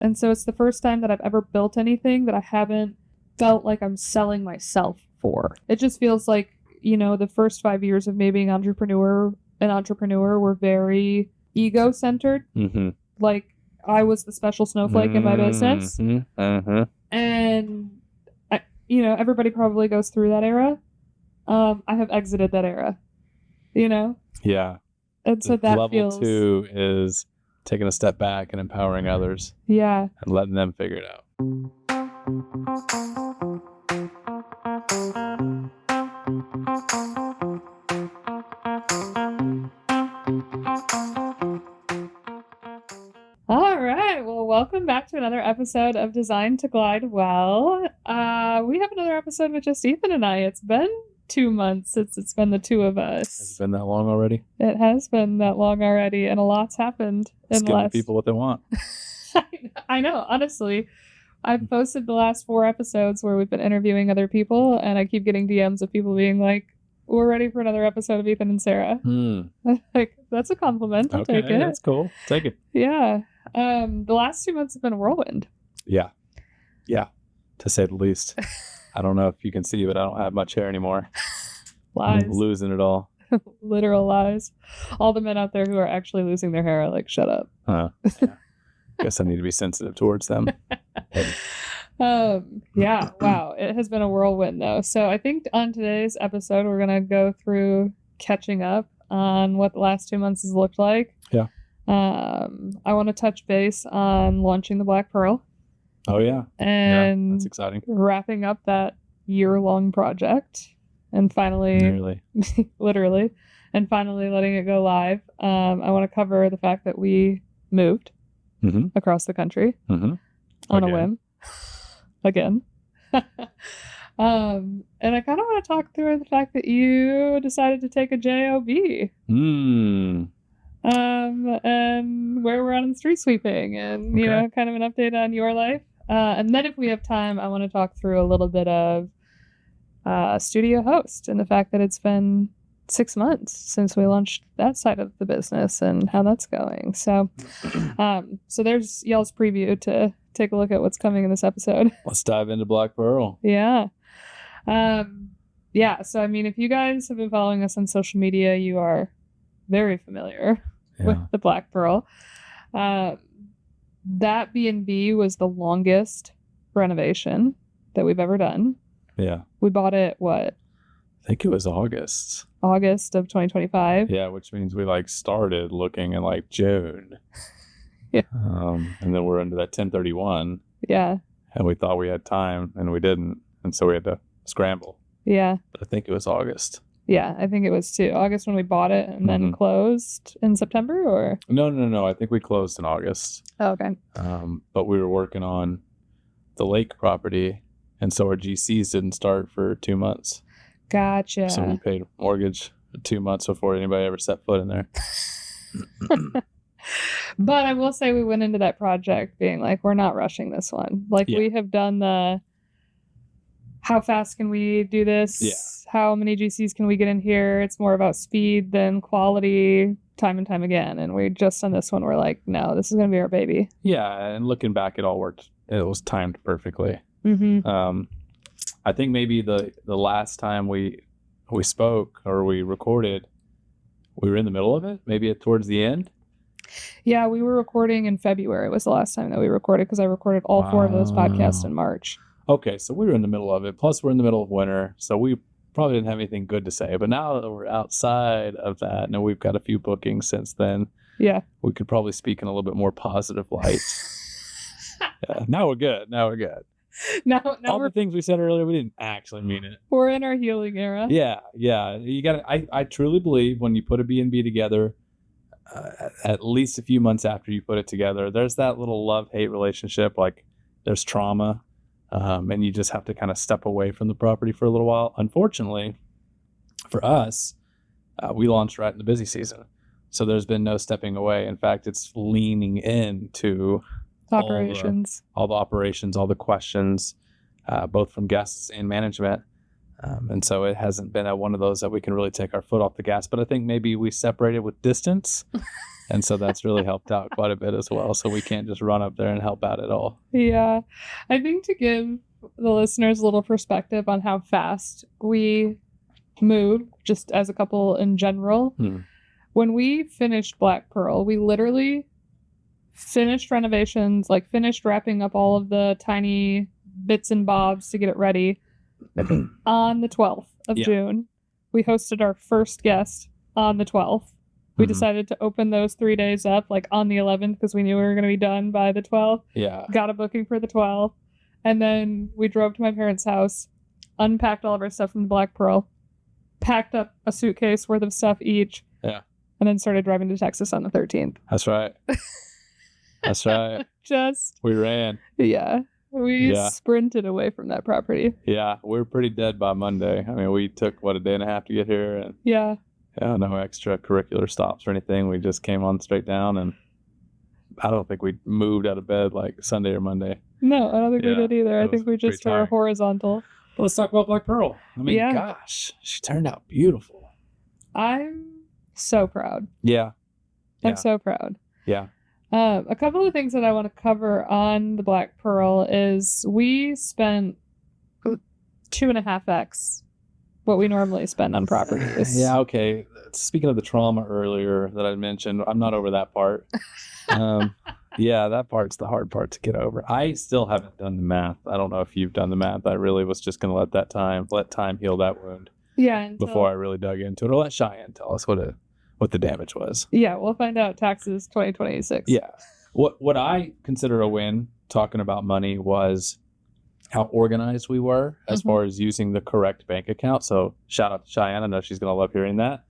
And so it's the first time that I've ever built anything that I haven't felt like I'm selling myself for. It just feels like, the first 5 years of me being an entrepreneur were very ego-centered. Mm-hmm. Like, I was the special snowflake in my business. Mm-hmm. And, everybody probably goes through that era. I have exited that era, Yeah. And so that level feels... 2 is taking a step back and empowering others. Yeah. And letting them figure it out. All right. Well, welcome back to another episode of Design to Glide Well. We have another episode with just Ethan and I. It's been 2 months since it's been the two of us. Has it been that long already? It has been that long already, and a lot's happened. Just giving people what they want. I know, honestly. I've posted the last 4 episodes where we've been interviewing other people, and I keep getting DMs of people being like, we're ready for another episode of Ethan and Sarah. Like, that's a compliment. I'll take it. That's cool. Take it. Yeah. The last 2 months have been a whirlwind. Yeah, to say the least. I don't know if you can see, but I don't have much hair anymore. Lies. I'm losing it all. Literal lies. All the men out there who are actually losing their hair are like, shut up. Yeah. Guess I need to be sensitive towards them. Yeah, wow. It has been a whirlwind, though. So I think on today's episode, we're going to go through catching up on what the last 2 months has looked like. Yeah. I want to touch base on launching the Black Pearl. Oh, yeah. And that's exciting. Wrapping up that year-long project. And finally, Nearly. literally, and finally letting it go live. I want to cover the fact that we moved across the country on a whim. Again. And I kind of want to talk through the fact that you decided to take a job. And where we're on street sweeping and, kind of an update on your life. And then if we have time, I want to talk through a little bit of studio host and the fact that it's been 6 months since we launched that side of the business and how that's going. So, so there's y'all's preview to take a look at what's coming in this episode. Let's dive into Black Pearl. Yeah. Yeah. So, I mean, if you guys have been following us on social media, you are very familiar with the Black Pearl. That B&B was the longest renovation that we've ever done. Yeah. We bought it, what? I think it was August of 2025. Yeah, which means we started looking in June. Yeah. And then we're into that 1031. Yeah. And we thought we had time and we didn't. And so we had to scramble. Yeah. But I think it was August. Yeah, I think it was too. August when we bought it and then closed in September or? No. I think we closed in August. Oh, okay. But we were working on the lake property. And so our GCs didn't start for 2 months. Gotcha. So we paid mortgage for 2 months before anybody ever set foot in there. But I will say we went into that project being like, we're not rushing this one. We have done the, how fast can we do this? Yeah. How many GCs can we get in here? It's more about speed than quality time and time again. And we just on this one, we're like, no, this is going to be our baby. Yeah. And looking back, it all worked. It was timed perfectly. I think maybe the last time we spoke or we recorded, we were in the middle of it, maybe towards the end. Yeah, we were recording in February was the last time that we recorded because I recorded all 4 of those podcasts in March. Okay, so we were in the middle of it. Plus, we're in the middle of winter, so we probably didn't have anything good to say. But now that we're outside of that, and we've got a few bookings since then. Yeah, we could probably speak in a little bit more positive light. Yeah, now we're good. Now all the things we said earlier, we didn't actually mean it. We're in our healing era. Yeah. You got. I truly believe when you put a B&B together, at least a few months after you put it together, there's that little love-hate relationship. There's trauma, and you just have to kind of step away from the property for a little while. Unfortunately, for us, we launched right in the busy season, so there's been no stepping away. In fact, it's leaning into operations, all the operations, all the questions, both from guests and management. And so it hasn't been one of those that we can really take our foot off the gas. But I think maybe we separated with distance And so that's really helped out quite a bit as well. So we can't just run up there and help out at all. Yeah. I think to give the listeners a little perspective on how fast we move, just as a couple in general, when we finished Black Pearl, we literally finished renovations, like finished wrapping up all of the tiny bits and bobs to get it ready on the 12th of June. We hosted our first guest on the 12th. We decided to open those 3 days up, like on the 11th, because we knew we were going to be done by the 12th. Yeah. Got a booking for the 12th. And then we drove to my parents' house, unpacked all of our stuff from the Black Pearl, packed up a suitcase worth of stuff each. Yeah. And then started driving to Texas on the 13th. That's right. That's right. We ran. Yeah. We sprinted away from that property. Yeah. We were pretty dead by Monday. I mean, we took, a day and a half to get here. And yeah, no extracurricular stops or anything. We just came on straight down, and I don't think we moved out of bed like Sunday or Monday. No, I don't think we did either. I think we just were horizontal. Well, let's talk about Black Pearl. I mean, gosh, she turned out beautiful. I'm so proud. Yeah. I'm so proud. Yeah. A couple of things that I want to cover on the Black Pearl is we spent 2.5x what we normally spend on properties. Yeah, okay. Speaking of the trauma earlier that I mentioned, I'm not over that part. Yeah, that part's the hard part to get over. I still haven't done the math. I don't know if you've done the math. I really was just going to let time heal that wound. Yeah. Before I really dug into it. Or let Cheyenne tell us what the damage was. Yeah, we'll find out taxes 2026. Yeah. What I consider a win, talking about money, was how organized we were as far as using the correct bank account. So shout out to Cheyenne. I know she's going to love hearing that.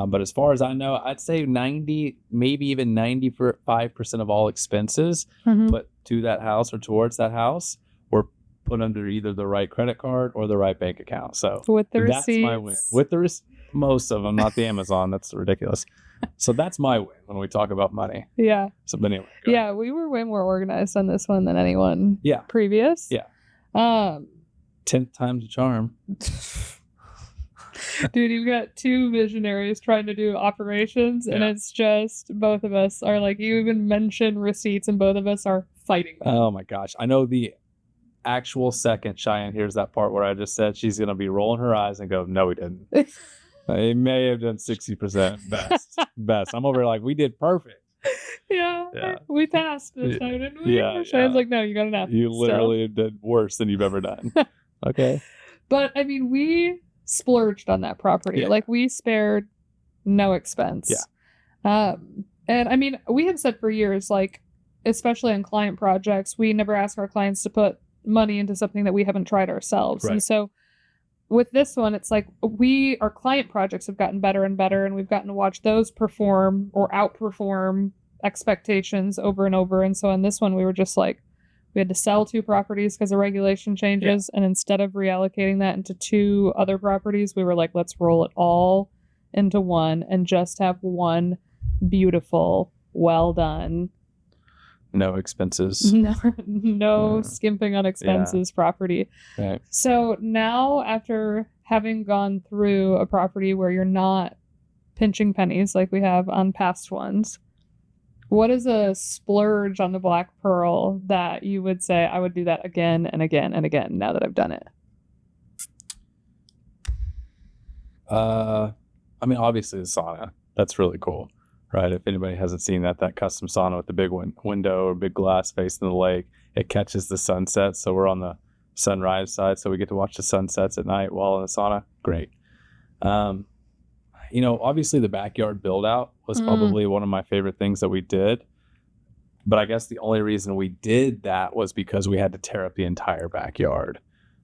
But as far as I know, I'd say 90, maybe even 95% of all expenses put to that house or towards that house were put under either the right credit card or the right bank account. So with the receipts. That's my win. With the most of them, not the Amazon. That's ridiculous. So that's my win when we talk about money. Yeah. So, but anyway. Yeah, we were way more organized on this one than anyone previous. Yeah. 10th time's a charm. Dude, you've got two visionaries trying to do operations, and it's just both of us are like, you even mention receipts, and both of us are fighting them. Oh my gosh. I know the actual second Cheyenne hears that part where I just said, she's going to be rolling her eyes and go, no, we didn't. It may have done 60% best. I'm over like, we did perfect. Yeah. We passed this time, didn't we? Yeah. Cheyenne's like, no, you got enough. You literally did worse than you've ever done. Okay. But I mean, we splurged on that property. Yeah. Like, we spared no expense. Yeah. And I mean, we have said for years, like, especially on client projects, we never ask our clients to put money into something that we haven't tried ourselves. Right. And so with this one, it's like our client projects have gotten better and better, and we've gotten to watch those perform or outperform expectations over and over. And so on this one, we were just like, we had to sell 2 properties because of regulation changes. And instead of reallocating that into 2 other properties, we were like, let's roll it all into one and just have one beautiful, well done, no expenses, no skimping on expenses property. Right. So now, after having gone through a property where you're not pinching pennies like we have on past ones, what is a splurge on the Black Pearl that you would say, I would do that again and again and again now that I've done it? I mean, obviously the sauna. That's really cool, right? If anybody hasn't seen that custom sauna with the big window or big glass facing the lake, it catches the sunset. So we're on the sunrise side, so we get to watch the sunsets at night while in the sauna. Great. Obviously the backyard build out was probably one of my favorite things that we did. But I guess the only reason we did that was because we had to tear up the entire backyard.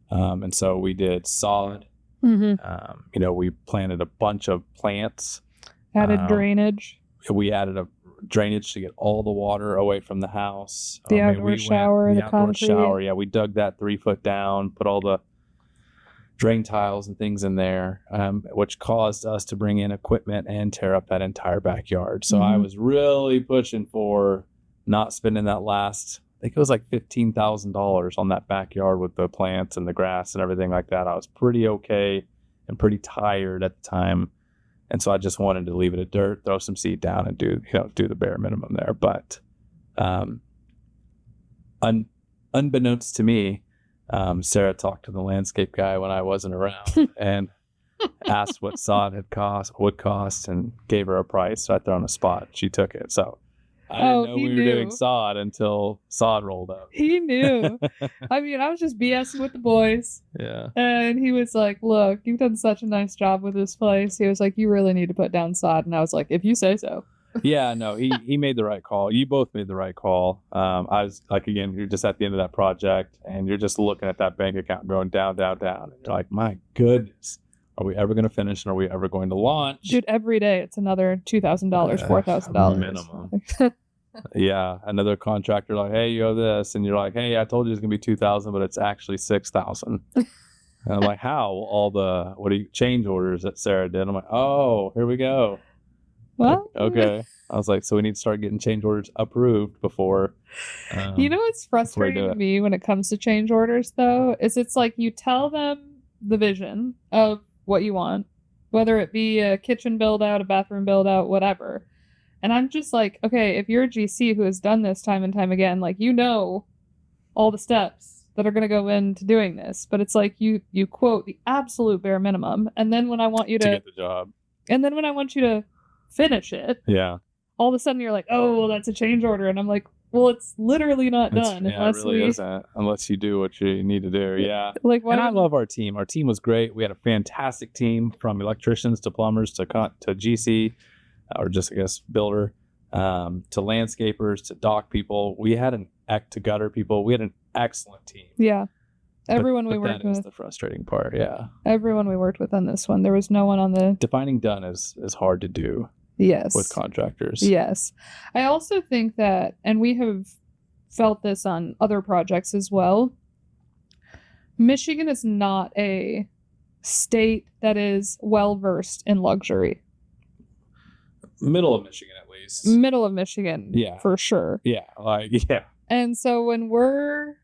And so we did sod. We planted a bunch of plants. Added drainage. We added a drainage to get all the water away from the house. The outdoor shower, the concrete. Shower. Yeah, we dug that 3 foot down, put all the drain tiles and things in there, which caused us to bring in equipment and tear up that entire backyard. So I was really pushing for not spending that last, I think it was like $15,000 on that backyard with the plants and the grass and everything like that. I was pretty okay and pretty tired at the time. And so I just wanted to leave it at dirt, throw some seed down, and do the bare minimum there. But unbeknownst to me, Sarah talked to the landscape guy when I wasn't around and asked what sod would cost, and gave her a price. So I threw on a spot. She took it. So I didn't know we were doing sod until sod rolled up. He knew. I mean, I was just BSing with the boys. Yeah. And he was like, look, you've done such a nice job with this place. He was like, you really need to put down sod. And I was like, if you say so. Yeah, no, he made the right call. You both made the right call. I was like, again, you're just at the end of that project, and you're just looking at that bank account going down, down, down. And you're like, my goodness, are we ever going to finish, and are we ever going to launch? Dude, every day it's another $2,000, $4,000 minimum. Yeah, another contractor like, hey, you owe this, and you're like, hey, I told you it's gonna be $2,000, but it's actually $6,000. And I'm like, how? All the change orders that Sarah did? I'm like, oh, here we go. Well, okay. I was like, so we need to start getting change orders approved before. You know what's frustrating to me when it comes to change orders, though, is it's like you tell them the vision of what you want, whether it be a kitchen build out, a bathroom build out, whatever. And I'm just like, okay, if you're a GC who has done this time and time again, like, you know all the steps that are going to go into doing this. But it's like you quote the absolute bare minimum. And then when I want you to get the job, and then when I want you to finish it, yeah, all of a sudden you're like, oh, well, that's a change order. And I'm like, well, it's literally not done. It really isn't, unless you do what you need to do. Yeah. Like, and I love our team. Our team was great. We had a fantastic team, from electricians to plumbers to GC, or just, I guess, builder, to landscapers, to dock people. We had to gutter people. We had an excellent team. Yeah. Everyone we worked with. That is the frustrating part, yeah. Everyone we worked with on this one. There was no one on the... Defining done is hard to do. Yes. With contractors. Yes. I also think that, and we have felt this on other projects as well, Michigan is not a state that is well-versed in luxury. Middle of Michigan, at least. Middle of Michigan, yeah, for sure. Yeah, yeah. And so when we're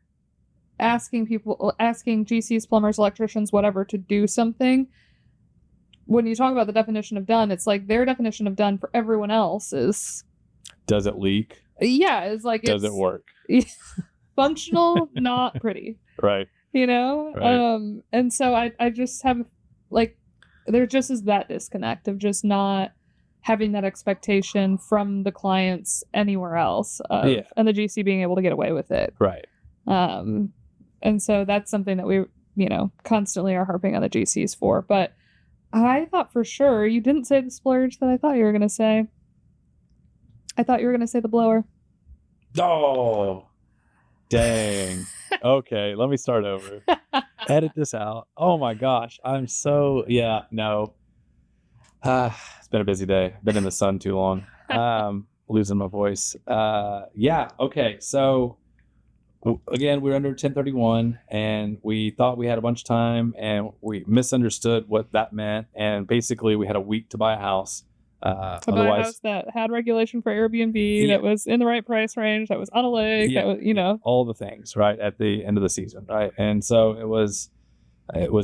asking GCs, plumbers, electricians, whatever, to do something, when you talk about the definition of done, it's like their definition of done for everyone else is... Does it leak? Yeah, it's like... Does it work? Functional, not pretty. Right. You know? Right. And so I just have, like, there just is that disconnect of just not having that expectation from the clients anywhere else, and the GC being able to get away with it. Right. And so that's something that we, constantly are harping on the GCs for. But I thought for sure you didn't say the splurge that I thought you were going to say. I thought you were going to say the blower. Oh, dang. Okay, let me start over. Edit this out. Oh my gosh. No. It's been a busy day. Been in the sun too long. Losing my voice. Okay. So again, we were under 1031, and we thought we had a bunch of time, and we misunderstood what that meant. And basically, we had a week to buy a house. Buy a house that had regulation for Airbnb, that was in the right price range, that was on a lake, that was, all the things, right, at the end of the season, right? And so it was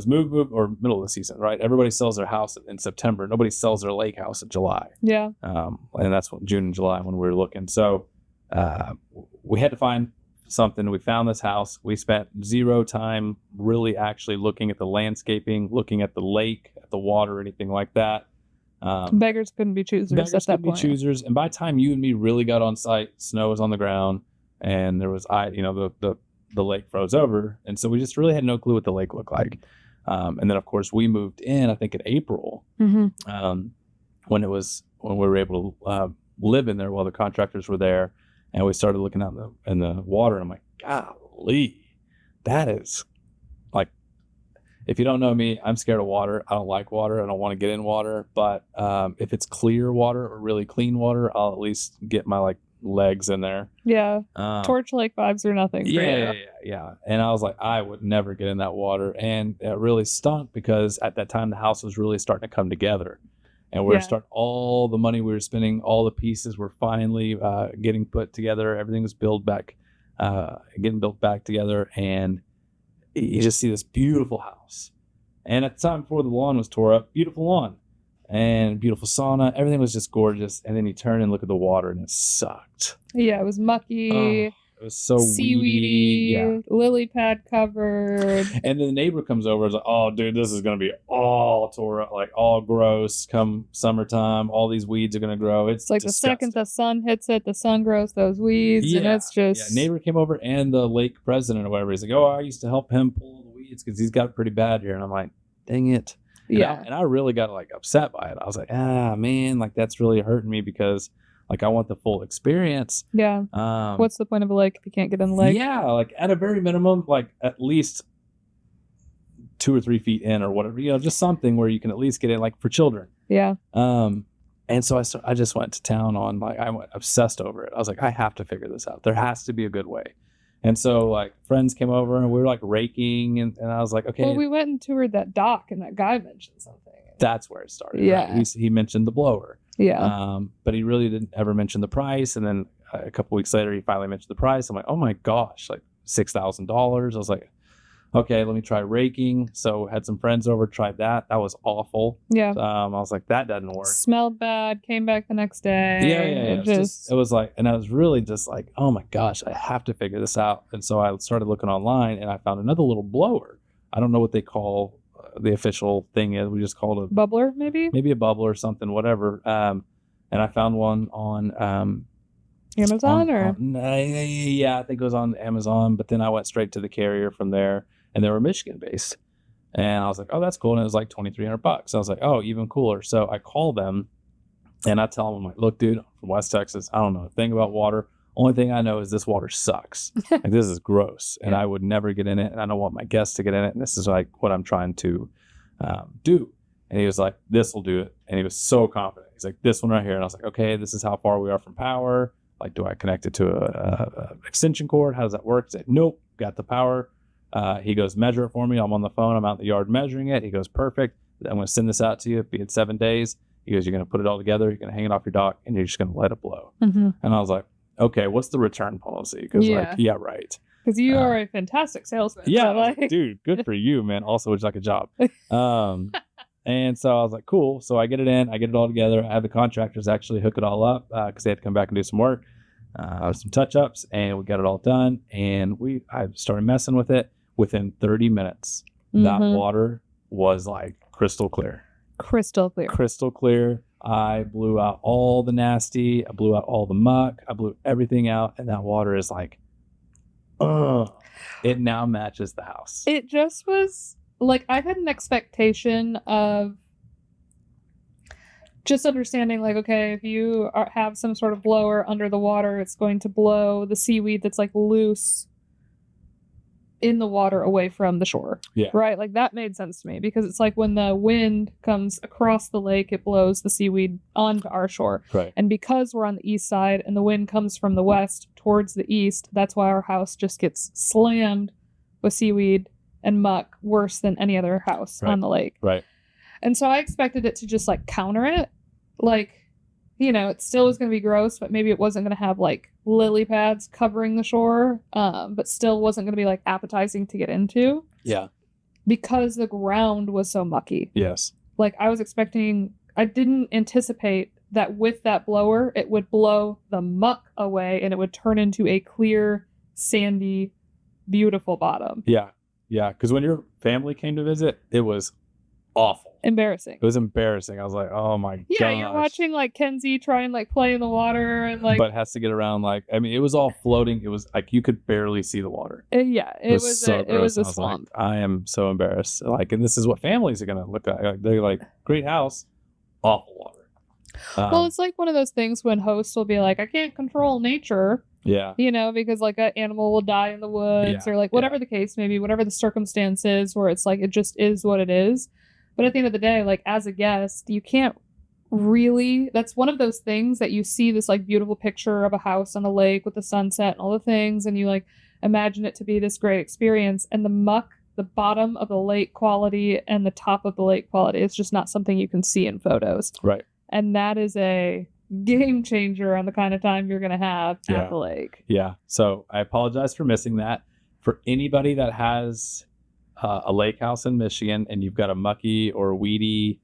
move or middle of the season, right? Everybody sells their house in September. Nobody sells their lake house in July. Yeah. And that's June and July when we were looking. So we had to find something. We found this house. We spent zero time really actually looking at the landscaping, looking at the lake, at the water, anything like that. Beggars couldn't be choosers at that point. Choosers. And by the time you and me really got on site, snow was on the ground, and there was the lake froze over, and so we just really had no clue what the lake looked like. And then of course we moved in, I think in April, when we were able to live in there while the contractors were there, and we started looking out in the water, and I'm like, golly, that is like, if you don't know me, I'm scared of water. I don't like water. I don't want to get in water. But if it's clear water or really clean water, I'll at least get my legs in there. Yeah. Torch Lake vibes or nothing. Yeah. And I was like, I would never get in that water. And it really stunk because at that time the house was really starting to come together. And we were starting, all the money we were spending, all the pieces were finally getting put together. Everything was getting built back together. And you just see this beautiful house. And at the time before the lawn was tore up, beautiful lawn. and beautiful sauna. Everything was just gorgeous. And then you turn and look at the water, and it sucked. Yeah, it was mucky. It was so seaweedy, weedy. lily pad covered. And then the neighbor comes over and is like, oh, dude, this is going to be all tore up, like all gross come summertime. All these weeds are going to grow. It's like disgusting. The second the sun hits it, the sun grows those weeds. And it's just... Yeah, neighbor came over and the lake president or whatever. He's like, oh, I used to help him pull the weeds because he's got it pretty bad here. And I'm like, dang it. And I really got like upset by it. I was like, man, like that's really hurting me because like I want the full experience. Yeah. What's the point of a lake if you can't get in the lake? Yeah, like at a very minimum, like at least 2 or 3 feet in or whatever, just something where you can at least get in, like for children. Yeah. And so I just went to town on, like, I went obsessed over it. I was like, I have to figure this out. There has to be a good way. And so like friends came over and we were like raking and I was like, okay. Well, we went and toured that dock and that guy mentioned something. That's where it started. Yeah. Right? He mentioned the blower. Yeah. But he really didn't ever mention the price. And then a couple weeks later, he finally mentioned the price. I'm like, oh my gosh, like $6,000. I was like, okay, let me try raking. So had some friends over, tried that. That was awful. Yeah. I was like, that doesn't work. Smelled bad, came back the next day. Yeah. It was like, and I was really just like, oh my gosh, I have to figure this out. And so I started looking online and I found another little blower. I don't know what they call the official thing is. We just called it bubbler, maybe a bubbler or something, whatever. And I found one on Amazon yeah, I think it was on Amazon. But then I went straight to the carrier from there, and they were Michigan based. And I was like, oh, that's cool. And it was like $2,300. I was like, oh, even cooler. So I called them, and I tell them, I'm like, look, dude, I'm from West Texas. I don't know a thing about water. Only thing I know is this water sucks. Like, this is gross, and I would never get in it, and I don't want my guests to get in it. And this is like what I'm trying to do. And he was like, this will do it. And he was so confident. He's like, this one right here. And I was like, okay, this is how far we are from power. Like, do I connect it to a extension cord? How does that work? He's like, nope, got the power. He goes, measure it for me. I'm on the phone. I'm out in the yard measuring it. He goes, perfect. I'm going to send this out to you. Be in 7 days. He goes, you're going to put it all together. You're going to hang it off your dock, and you're just going to let it blow. Mm-hmm. And I was like, okay, what's the return policy? Because right. Because you are a fantastic salesman. Yeah, like... dude, good for you, man. Also, it's like a job. And so I was like, cool. So I get it in, I get it all together. I have the contractors actually hook it all up because they had to come back and do some work, some touch-ups, and we got it all done. And I started messing with it. Within 30 minutes, that water was like crystal clear. Crystal clear. Crystal clear. I blew out all the nasty. I blew out all the muck. I blew everything out. And that water is like, it now matches the house. It just was like, I had an expectation of just understanding, like, okay, if you have some sort of blower under the water, it's going to blow the seaweed that's like loose in the water away from the shore. Yeah. Right? Like, that made sense to me because it's like when the wind comes across the lake, it blows the seaweed onto our shore. Right. And because we're on the east side and the wind comes from the west towards the east, that's why our house just gets slammed with seaweed and muck worse than any other house on the lake. Right. And so I expected it to just like counter it. Like, it still was going to be gross, but maybe it wasn't going to have like lily pads covering the shore, but still wasn't going to be like appetizing to get into. Yeah. Because the ground was so mucky. Yes. Like, I didn't anticipate that with that blower, it would blow the muck away and it would turn into a clear, sandy, beautiful bottom. Yeah. Yeah. Because when your family came to visit, it was awful. Embarrassing. It was embarrassing. I was like, oh my god. Yeah, you're watching like Kenzie try and like play in the water and like, but has to get around, like, I mean, it was all floating. It was like you could barely see the water. It was a swamp. Like, I am so embarrassed. Like, and this is what families are gonna look at. Like, they're like, great house, awful water. Well, it's like one of those things when hosts will be like, I can't control nature. Yeah. Because like an animal will die in the woods or like whatever the case may be, whatever the circumstances, where it's like it just is what it is. But at the end of the day, like, as a guest, you can't really, that's one of those things that you see this like beautiful picture of a house on a lake with the sunset and all the things, and you like imagine it to be this great experience, and the muck, the bottom of the lake quality and the top of the lake quality is just not something you can see in photos. Right. And that is a game changer on the kind of time you're going to have at the lake. Yeah. So I apologize for missing that. For anybody that has a lake house in Michigan and you've got a mucky or weedy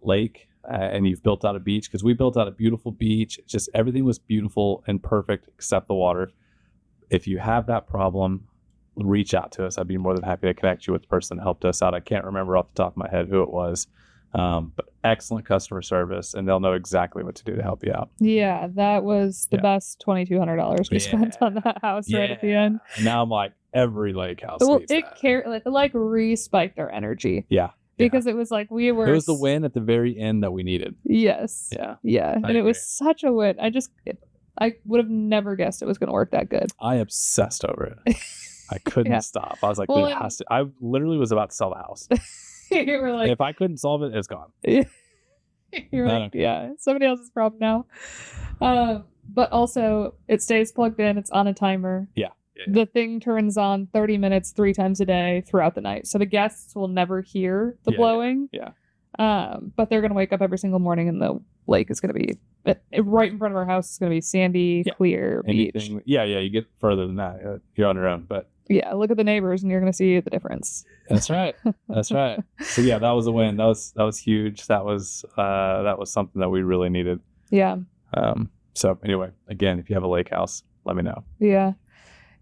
lake and you've built out a beach, because we built out a beautiful beach, just everything was beautiful and perfect except the water. If you have that problem, reach out to us. I'd be more than happy to connect you with the person that helped us out. I can't remember off the top of my head who it was, but excellent customer service, and they'll know exactly what to do to help you out. Yeah, that was the best $2,200 we spent on that house right at the end. And now I'm like, every lake house needs that. It re-spiked our energy. Yeah. Because it was like it was the win at the very end that we needed. Yes. Yeah. And it was such a win. I would have never guessed it was going to work that good. I obsessed over it. I couldn't stop. I was like, dude, it has to. I literally was about to sell the house. You were like, if I couldn't solve it, it's gone. You're like, yeah, somebody else's problem now. But also, it stays plugged in. It's on a timer. Yeah. The thing turns on 30 minutes 3 times a day throughout the night. So the guests will never hear the blowing. Yeah. But they're going to wake up every single morning and the lake is going to be right in front of our house. It's going to be sandy, clear beach. Yeah. You get further than that. You're on your own. But yeah, look at the neighbors and you're going to see the difference. That's right. So yeah, that was a win. That was huge. That was something that we really needed. Yeah. So anyway, again, if you have a lake house, let me know.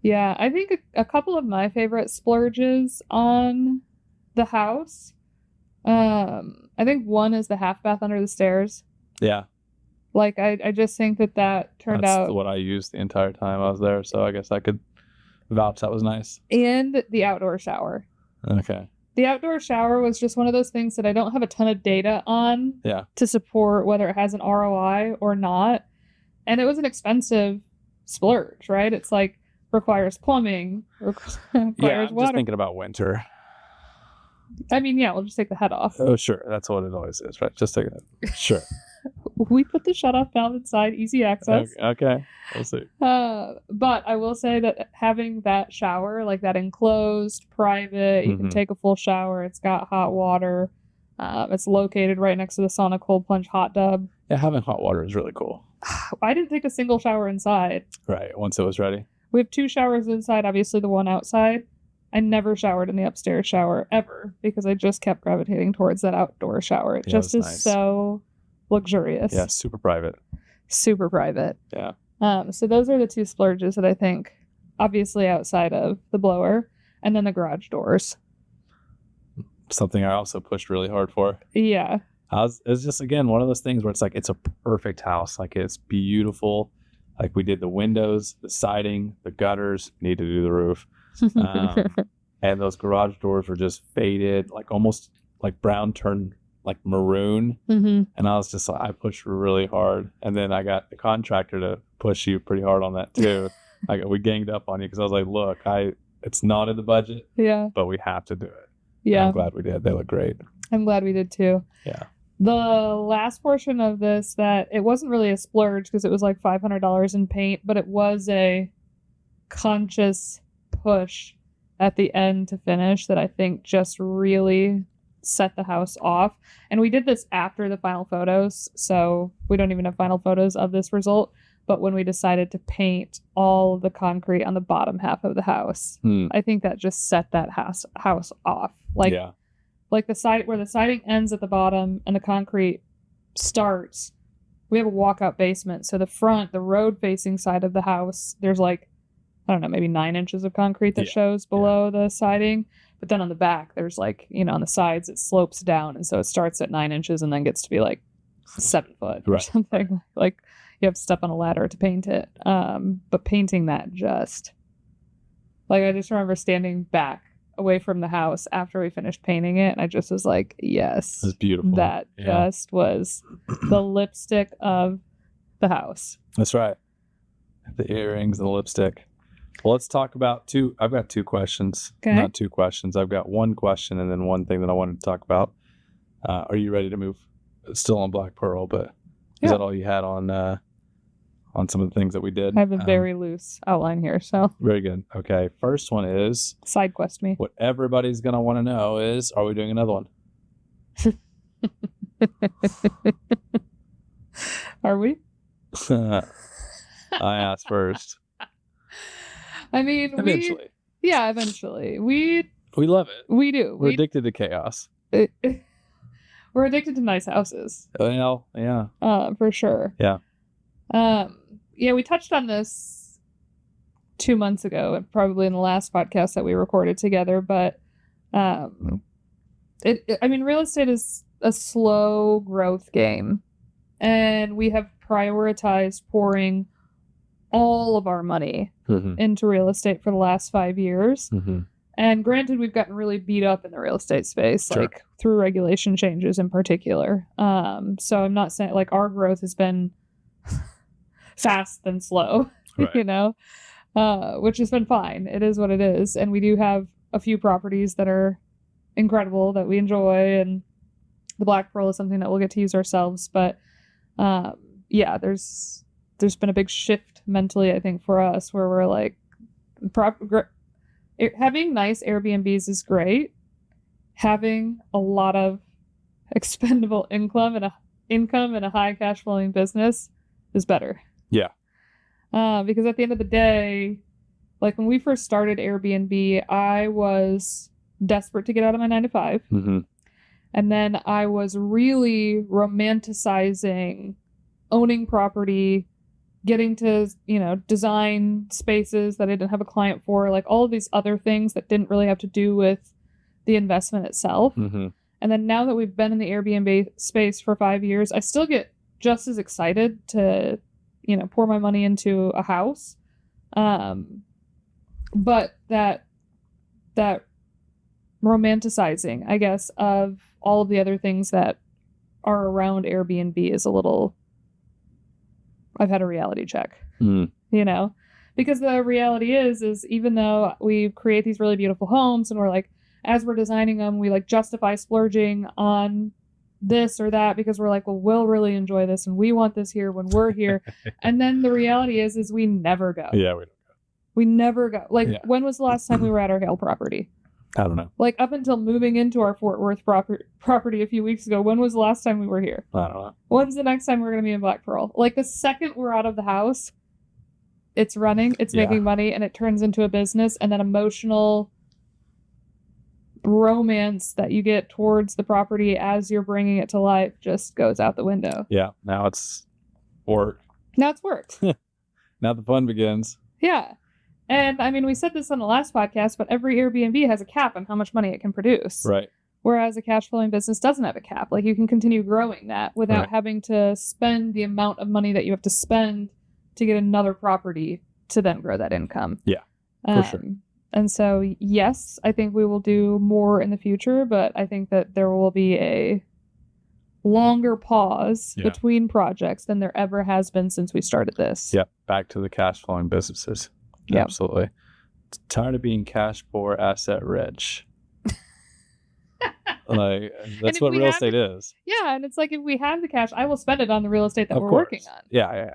Yeah, I think a couple of my favorite splurges on the house. I think one is the half bath under the stairs. Yeah. Like, I just think that turned out... That's what I used the entire time I was there, so I guess I could vouch that was nice. And the outdoor shower. Okay. The outdoor shower was just one of those things that I don't have a ton of data on to support whether it has an ROI or not. And it was an expensive splurge, right? It's like, requires plumbing, requires water. I'm just thinking about winter. I mean, yeah, we'll just take the head off. Oh, sure. That's what it always is, right? Just take it. Sure. We put the shut-off valve inside, easy access. Okay. We'll see. But I will say that having that shower, like that enclosed, private, you can take a full shower. It's got hot water. It's located right next to the sauna cold plunge hot tub. Yeah, having hot water is really cool. I didn't take a single shower inside. Right, once it was ready. We have 2 showers inside, obviously the one outside. I never showered in the upstairs shower ever because I just kept gravitating towards that outdoor shower. It just is nice. So luxurious. Yeah, super private. Super private. Yeah. So those are the 2 splurges that I think, obviously outside of the blower, and then the garage doors. Something I also pushed really hard for. Yeah. It's just, again, one of those things where it's like, it's a perfect house. Like, it's beautiful. Like, we did the windows, the siding, the gutters, need to do the roof. And those garage doors were just faded, like almost like brown turned like maroon. And I was just like, I pushed really hard. And then I got the contractor to push you pretty hard on that too. We ganged up on you because I was like, look, it's not in the budget, but we have to do it. Yeah. And I'm glad we did. They look great. I'm glad we did too. Yeah. The last portion of this, that it wasn't really a splurge because it was like $500 in paint, but it was a conscious push at the end to finish that I think just really set the house off. And we did this after the final photos, so we don't even have final photos of this result. But when we decided to paint all the concrete on the bottom half of the house, I think that just set that house off. Like the side where the siding ends at the bottom and the concrete starts, we have a walkout basement. So the road facing side of the house, there's like, I don't know, maybe 9 inches of concrete that shows below the siding. But then on the back, there's like, on the sides, it slopes down. And so it starts at 9 inches and then gets to be like 7 foot or something. Like you have to step on a ladder to paint it. But painting that just, like, I just remember standing back away from the house after we finished painting it. And I just was like, yes, it's beautiful. That just was the lipstick of the house. That's right. The earrings and the lipstick. Well, let's talk about I've got 2 questions. Okay. Not 2 questions. I've got 1 question and then 1 thing that I wanted to talk about. Are you ready to move? It's still on Black Pearl, but is that all you had on some of the things that we did? I have a very loose outline here, so. Very good. Okay. First one is. Side quest me. What everybody's going to want to know is, are we doing another one? Are we? I asked first. I mean, eventually. Eventually. We love it. We do. We're addicted to chaos. We're addicted to nice houses. Well, yeah. For sure. Yeah. Yeah, we touched on this 2 months ago, probably in the last podcast that we recorded together, but I mean, real estate is a slow growth game, and we have prioritized pouring all of our money into real estate for the last 5 years. And granted, we've gotten really beat up in the real estate space, Sure. like through regulation changes in particular. So I'm not saying like our growth has been fast and slow, Right. you know, which has been fine. It is what it is. And we do have a few properties that are incredible that we enjoy. And the Black Pearl is something that we'll get to use ourselves. But yeah, there's been a big shift mentally, I think, for us where we're like, having nice Airbnbs is great. Having a lot of expendable income and a high cash flowing business is better. Yeah. Because at the end of the day, like when we first started Airbnb, I was desperate to get out of my 9-to-5. And then I was really romanticizing owning property, getting to, design spaces that I didn't have a client for, like all of these other things that didn't really have to do with the investment itself. And then now that we've been in the Airbnb space for 5 years, I still get just as excited to, pour my money into a house. But that romanticizing, I guess, of all of the other things that are around Airbnb is a little, I've had a reality check, because the reality is even though we create these really beautiful homes and we're like, as we're designing them, we like justify splurging on this or that because we're like, well, we'll really enjoy this and we want this here when we're here. And then the reality is we never go. Yeah, we never go. Like, when was the last time we were at our Hale property? I don't know. Like, up until moving into our Fort Worth property a few weeks ago, when was the last time we were here? I don't know. When's the next time we're going to be in Black Pearl? Like, the second we're out of the house, it's running, it's making money, and it turns into a business, and then emotional romance that you get towards the property as you're bringing it to life just goes out the window. Yeah, now it's work. Now it's work. Now the fun begins. Yeah. And I mean, we said this on the last podcast, but every Airbnb has a cap on how much money it can produce. Right. Whereas a cash flowing business doesn't have a cap. Like, you can continue growing that without having to spend the amount of money that you have to spend to get another property to then grow that income. Yeah, for sure. And so, yes, I think we will do more in the future, but I think that there will be a longer pause between projects than there ever has been since we started this. Yep. Back to the cash flowing businesses. Yep. Absolutely. Tired of being cash poor, asset rich. Like, that's what real estate is. Yeah. And it's like, if we have the cash, I will spend it on the real estate that we're working on. Yeah.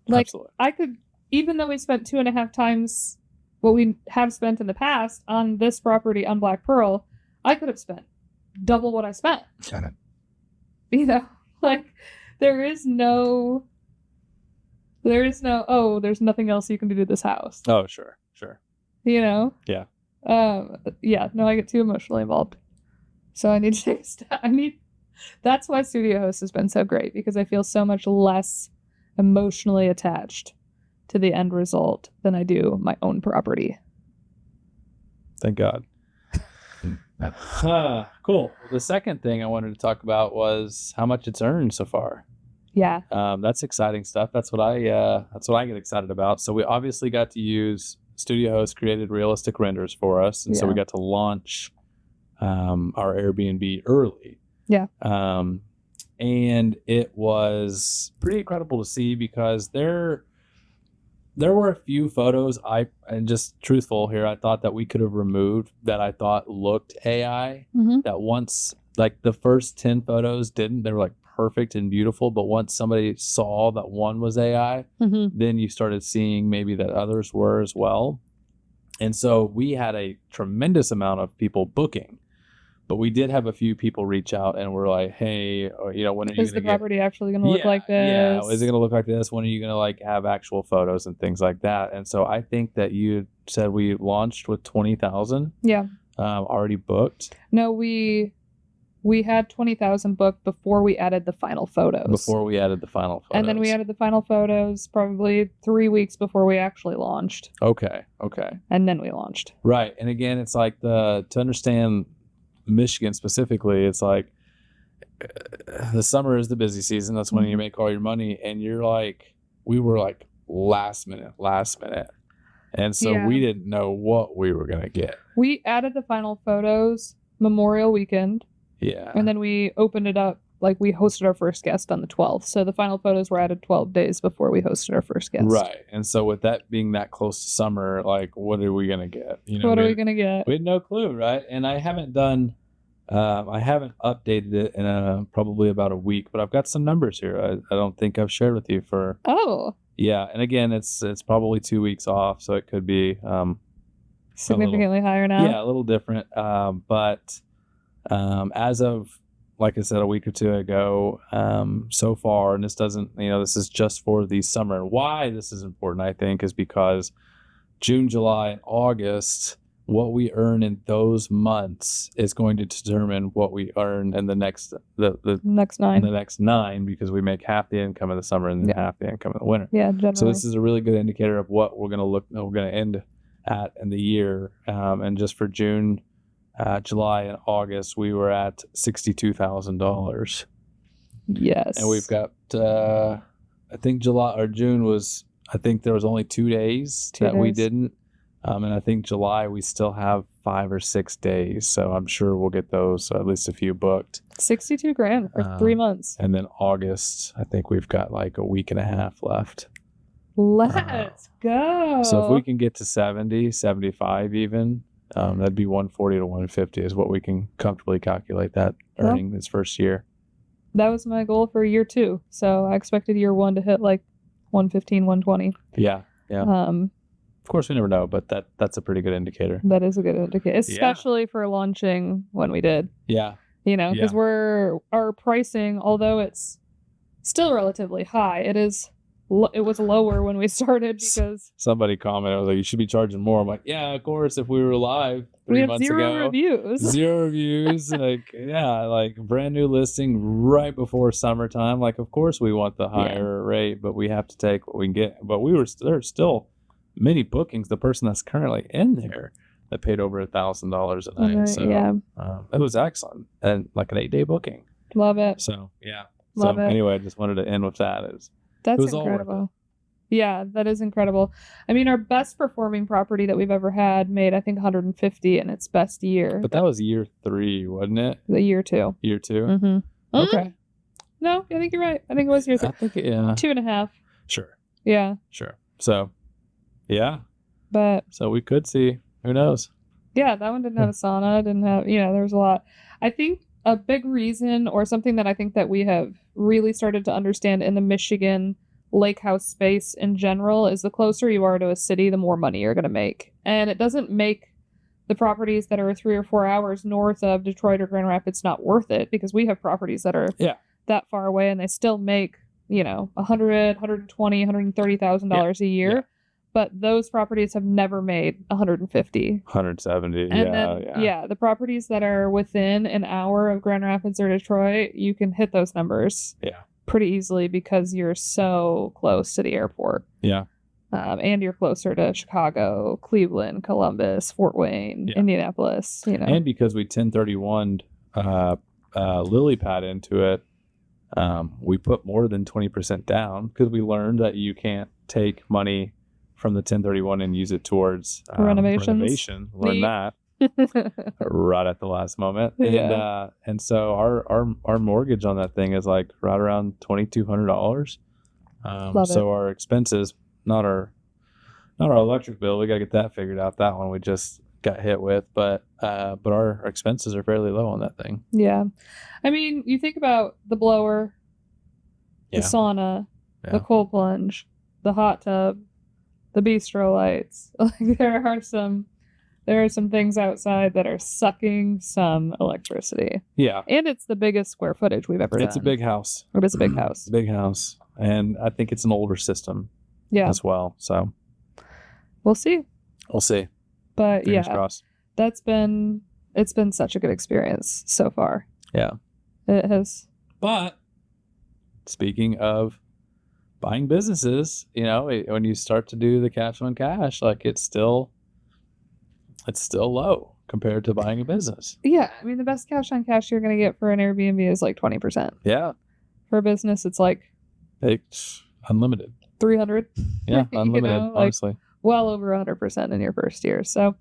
Like, absolutely. I could, even though we spent 2.5 times what we have spent in the past on this property on Black Pearl, I could have spent double what I spent. Got it. Like, there's nothing else you can do to this house. Oh, sure. Yeah. Yeah, no, I get too emotionally involved. So I need to take a step. That's why Studio Host has been so great, because I feel so much less emotionally attached to the end result than I do my own property. Thank God. Cool. The second thing I wanted to talk about was how much it's earned so far. Yeah. That's exciting stuff. That's what I get excited about. So we obviously got to use Studio Host created realistic renders for us, and so we got to launch our Airbnb early. Yeah. And it was pretty incredible to see, because there were a few photos and just truthful here, I thought that we could have removed that I thought looked AI. That once, like, the first 10 photos didn't. They were like perfect and beautiful, but once somebody saw that one was AI, then you started seeing maybe that others were as well. And so we had a tremendous amount of people booking, but we did have a few people reach out and were like, hey, when are you going to get... Is the property actually going to look like this? Yeah, is it going to look like this? When are you going to like have actual photos and things like that? And so I think that you said we launched with 20,000 already booked. No, we we had 20,000 booked before we added the final photos. Before we added the final photos. And then we added the final photos probably 3 weeks before we actually launched. Okay. And then we launched. Right. And again, it's like to understand Michigan specifically, it's like the summer is the busy season. That's when you make all your money. And you're like, we were like last minute. And so we didn't know what we were going to get. We added the final photos Memorial weekend. Yeah. And then we opened it up, like we hosted our first guest on the 12th. So the final photos were added 12 days before we hosted our first guest. Right. And so with that being that close to summer, like, what are we going to get? What are we going to get? We had no clue, right? And I haven't updated it in probably about a week, but I've got some numbers here. I don't think I've shared with you for. Oh. Yeah. And again, it's probably 2 weeks off. So it could be significantly higher now. Yeah, a little different. But as of, like I said, a week or two ago, so far, and this doesn't, this is just for the summer. Why this is important, I think, is because June, July, and August, what we earn in those months is going to determine what we earn in the next next 9, because we make half the income in the summer and then half the income in the winter. Yeah, generally. So this is a really good indicator of what we're going to end at in the year. And just for June, July, and August, we were at $62,000. Yes. And we've got, I think July or June was, I think there was only 2 days we didn't. And I think July we still have 5 or 6 days. So I'm sure we'll get those, at least a few booked. $62,000 for 3 months. And then August, I think we've got like a week and a half left. Let's go. So if we can get to 70, 75 even, that'd be 140 to 150 is what we can comfortably calculate that earning this first year. That was my goal for year 2. So I expected year 1 to hit like 115, 120. Yeah. Of course, we never know, but that's a pretty good indicator. That is a good indicator, especially for launching when we did. Yeah. Because our pricing, although it's still relatively high, it was lower when we started because somebody commented, I was like, you should be charging more. I'm like, yeah, of course, if we were live 3 months ago. Zero reviews. Like brand new listing right before summertime. Like, of course we want the higher rate, but we have to take what we can get. But there's still many bookings. The person that's currently in there that paid over $1,000 a night. So it was excellent. And like an 8-day booking. Love it. So Love it. Anyway, I just wanted to end with that. That's incredible. Yeah, that is incredible. I mean, our best performing property that we've ever had made, I think, 150 in its best year. But that was year 3, wasn't it? The year 2. Year 2? Mm-hmm. Okay. No, I think you're right. I think it was year 3. I think 2.5. Sure. Yeah. Sure. So, yeah. But. So we could see. Who knows? Yeah, that one didn't have a sauna. Didn't have, there was a lot. I think a big reason, or something that I think that we have really started to understand in the Michigan lake house space in general, is the closer you are to a city, the more money you're going to make. And it doesn't make the properties that are 3 or 4 hours north of Detroit or Grand Rapids not worth it, because we have properties that are that far away and they still make, $100,000, $120,000, $130,000 a year. Yeah. But those properties have never made 150, 170. And the properties that are within an hour of Grand Rapids or Detroit, you can hit those numbers pretty easily because you're so close to the airport. Yeah. And you're closer to Chicago, Cleveland, Columbus, Fort Wayne, Indianapolis. And because we 1031'd lily pad into it, we put more than 20% down because we learned that you can't take money from the 1031 and use it towards renovation. Learn that right at the last moment. And so our mortgage on that thing is like right around $2,200. So our expenses, not our electric bill, we got to get that figured out. That one we just got hit with, but our expenses are fairly low on that thing. Yeah. I mean, you think about the blower, the sauna, the cold plunge, the hot tub, the bistro lights. Like there are some things outside that are sucking some electricity. Yeah. And it's the biggest square footage we've ever done. It's a big house. It is a big house. Big house. And I think it's an older system as well. So we'll see. But fingers crossed. It's been such a good experience so far. Yeah. It has. But speaking of buying businesses, when you start to do the cash on cash, like it's still low compared to buying a business. Yeah, I mean, the best cash on cash you're going to get for an Airbnb is like 20%. Yeah. For a business, it's like It's unlimited. 300. Yeah, unlimited, honestly. Well over 100% in your first year. So,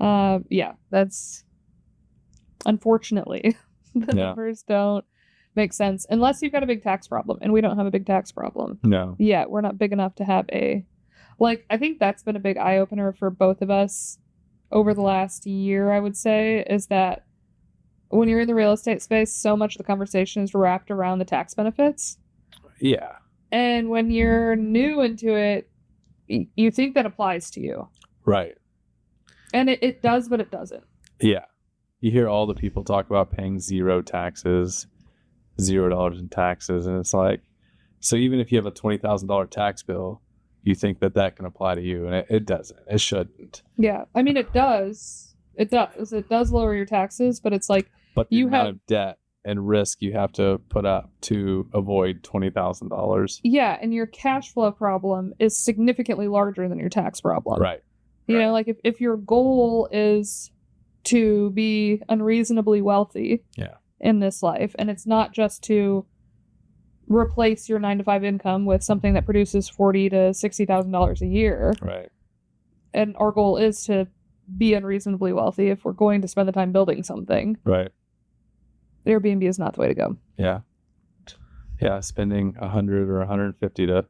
yeah, that's unfortunately the numbers don't make sense unless you've got a big tax problem, and we don't have a big tax problem. No. Yeah, we're not big enough to have I think that's been a big eye opener for both of us over the last year, I would say, is that when you're in the real estate space, so much of the conversation is wrapped around the tax benefits. Yeah. And when you're new into it, you think that applies to you. Right. And it does, but it doesn't. Yeah. You hear all the people talk about paying $0 in taxes. And it's like, so even if you have a $20,000 tax bill, you think that can apply to you. And it doesn't. It shouldn't. Yeah. I mean, it does. It does. It does lower your taxes, but it's like, but the amount of debt and risk you have to put up to avoid $20,000. Yeah, and your cash flow problem is significantly larger than your tax problem. Right. You know, like if your goal is to be unreasonably wealthy in this life, and it's not just to replace your 9-to-5 income with something that produces $40,000 to $60,000 a year. Right. And our goal is to be unreasonably wealthy if we're going to spend the time building something. Right. Airbnb is not the way to go. Yeah. Yeah, spending $100 or $150 to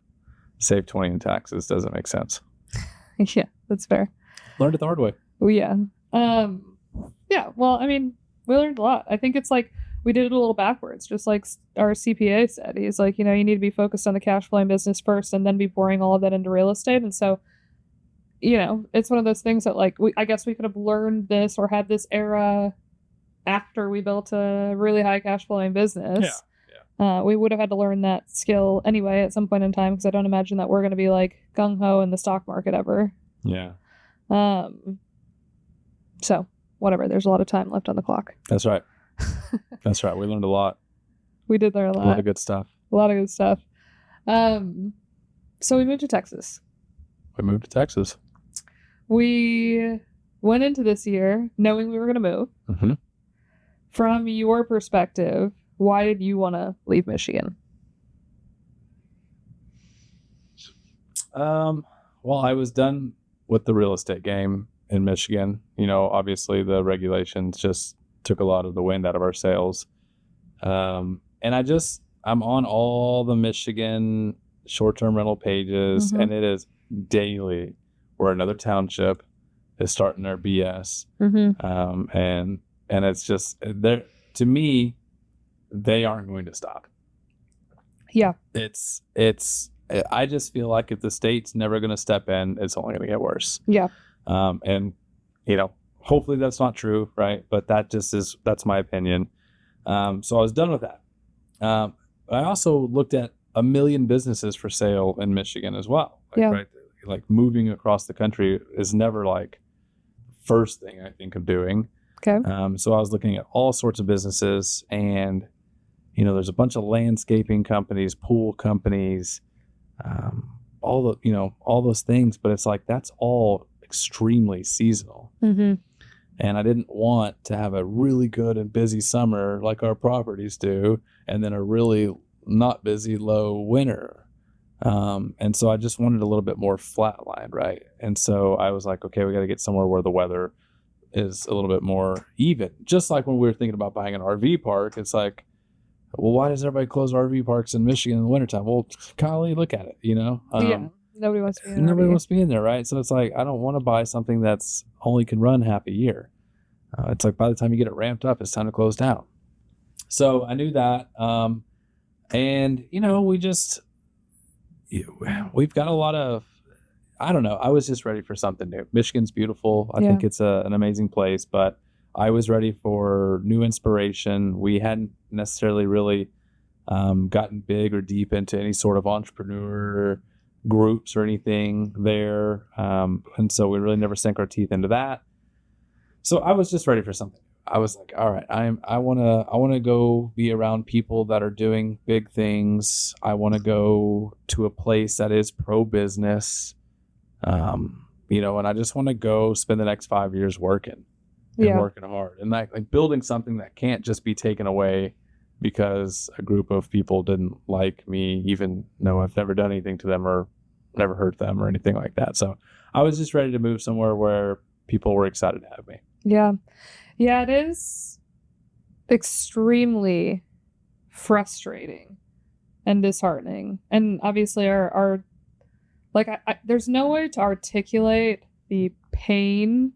save $20 in taxes doesn't make sense. Yeah, that's fair. Learned it the hard way. Well, yeah. Yeah, well, I mean, we learned a lot. I think it's like we did it a little backwards, just like our CPA said. He's like, you need to be focused on the cash flowing business first and then be pouring all of that into real estate. And so, it's one of those things that I guess we could have learned this or had this era after we built a really high cash flowing business. Yeah. We would have had to learn that skill anyway at some point in time, because I don't imagine that we're going to be like gung-ho in the stock market ever. Yeah. So whatever, there's a lot of time left on the clock. That's right. That's right. We learned a lot. We did learn a lot. A lot of good stuff. So we moved to Texas. We went into this year knowing we were going to move. Mm-hmm. From your perspective, why did you want to leave Michigan? Well, I was done with the real estate game in Michigan. Obviously the regulations just took a lot of the wind out of our sails. And I'm on all the Michigan short-term rental pages, and it is daily where another township is starting their BS. And it's just there to me, they aren't going to stop. Yeah. I just feel like if the state's never going to step in, it's only going to get worse. Yeah. And hopefully that's not true. Right. But that's my opinion. So I was done with that. I also looked at a million businesses for sale in Michigan as well. Right. Like moving across the country is never like first thing I think of doing. Okay. So I was looking at all sorts of businesses, and there's a bunch of landscaping companies, pool companies, all those things. But it's like that's all extremely seasonal. And I didn't want to have a really good and busy summer like our properties do, and then a really not busy low winter. And so I just wanted a little bit more flatlined, right? And so I was like, okay, we got to get somewhere where the weather is a little bit more even. Just like when we were thinking about buying an RV park, it's like, well, why does everybody close RV parks in Michigan in the wintertime? Well, golly, look at it, yeah, nobody wants to be in an nobody RV. wants to be in there, right? So it's like, I don't want to buy something that's only can run half a year. It's like by the time you get it ramped up, it's time to close down. So I knew that. And, we've got a lot of, I don't know. I was just ready for something new. Michigan's beautiful. I think it's an amazing place, but I was ready for new inspiration. We hadn't necessarily really gotten big or deep into any sort of entrepreneur groups or anything there. And so we really never sank our teeth into that. So I was just ready for something. I was like, all right, I wanna go be around people that are doing big things. I want to go to a place that is pro business. And I just want to go spend the next 5 years working and working hard and like building something that can't just be taken away because a group of people didn't like me, even though I've never done anything to them or never hurt them or anything like that. So I was just ready to move somewhere where people were excited to have me. Yeah. Yeah, it is extremely frustrating and disheartening. And obviously our like there's no way to articulate the pain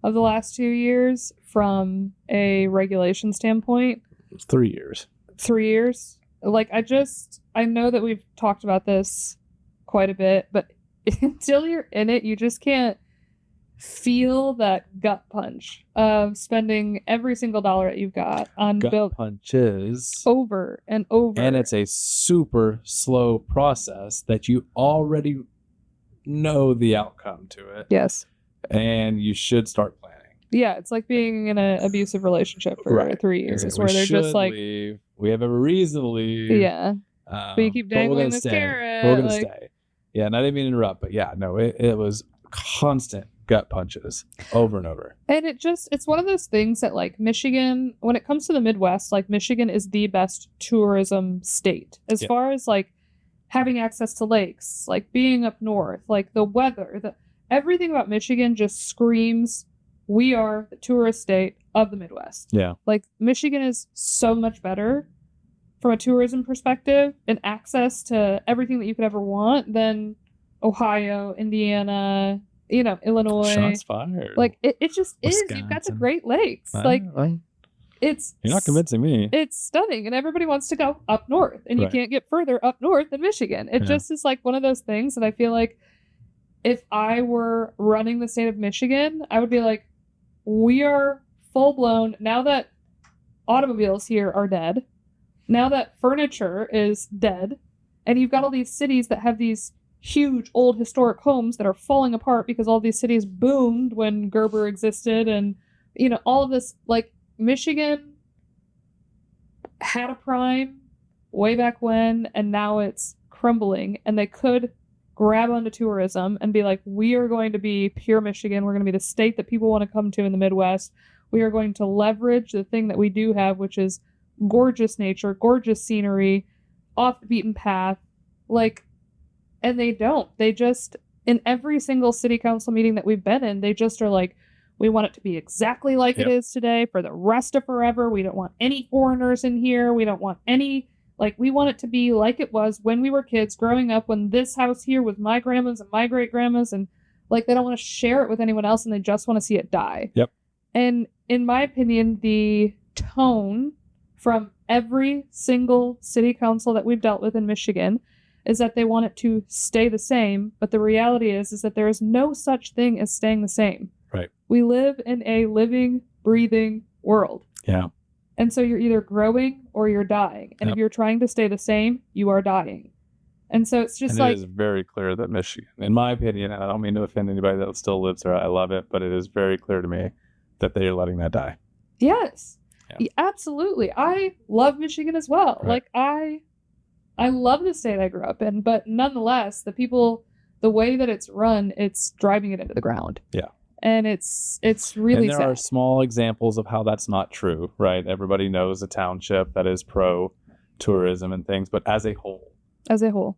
of the last 2 years from a regulation standpoint. 3 years. 3 years. Like I know that we've talked about this quite a bit, but until you're in it, you just can't feel that gut punch of spending every single dollar that you've got on gut punches over and over. And it's a super slow process that you already know the outcome to it. Yes. And you should start planning. Yeah, it's like being in an abusive relationship for 3 years where they're just like, leave. We have every reason to leave. Yeah. But you keep dangling this carrot. We're going to stay. Yeah, and I didn't mean to interrupt, but yeah, no, it was constant gut punches over and over. And it's one of those things that like Michigan, when it comes to the Midwest, like Michigan is the best tourism state as far as like having access to lakes, like being up north, like the weather, everything about Michigan just screams, we are the tourist state of the Midwest. Yeah. Like Michigan is so much better from a tourism perspective and access to everything that you could ever want than Ohio, Indiana, Illinois. Shots fired. Like it just Wisconsin. Is. You've got the Great Lakes. It's you're not convincing me. It's stunning, and everybody wants to go up north, and you can't get further up north than Michigan. It just is like one of those things that I feel like if I were running the state of Michigan, I would be like, we are full blown now that automobiles here are dead, now that furniture is dead, and you've got all these cities that have these huge old historic homes that are falling apart because all these cities boomed when Gerber existed, and all of this. Like Michigan had a prime way back when, and now it's crumbling, and they could grab onto tourism and be like, we are going to be pure Michigan, we're going to be the state that people want to come to in the Midwest, we are going to leverage the thing that we do have, which is gorgeous nature, gorgeous scenery, off the beaten path, and they don't. They just, in every single city council meeting that we've been in, they just are like, we want it to be exactly like it is today for the rest of forever. We don't want any foreigners in here. We don't want any, we want it to be like it was when we were kids growing up, when this house here was my grandma's and my great grandma's, and they don't want to share it with anyone else, and they just want to see it die. Yep. And in my opinion, the tone from every single city council that we've dealt with in Michigan is that they want it to stay the same, but the reality is that there is no such thing as staying the same. Right. We live in a living, breathing world. Yeah. And so you're either growing or you're dying. And if you're trying to stay the same, you are dying. And so it's just it is very clear that Michigan, in my opinion, and I don't mean to offend anybody that still lives there, I love it, but it is very clear to me that they are letting that die. Yes. Yeah. Absolutely. I love Michigan as well. Right. I love the state I grew up in, but nonetheless, the way that it's run, it's driving it into the ground. Yeah. And it's really sad. And there are small examples of how that's not true, right? Everybody knows a township that is pro tourism and things, but as a whole,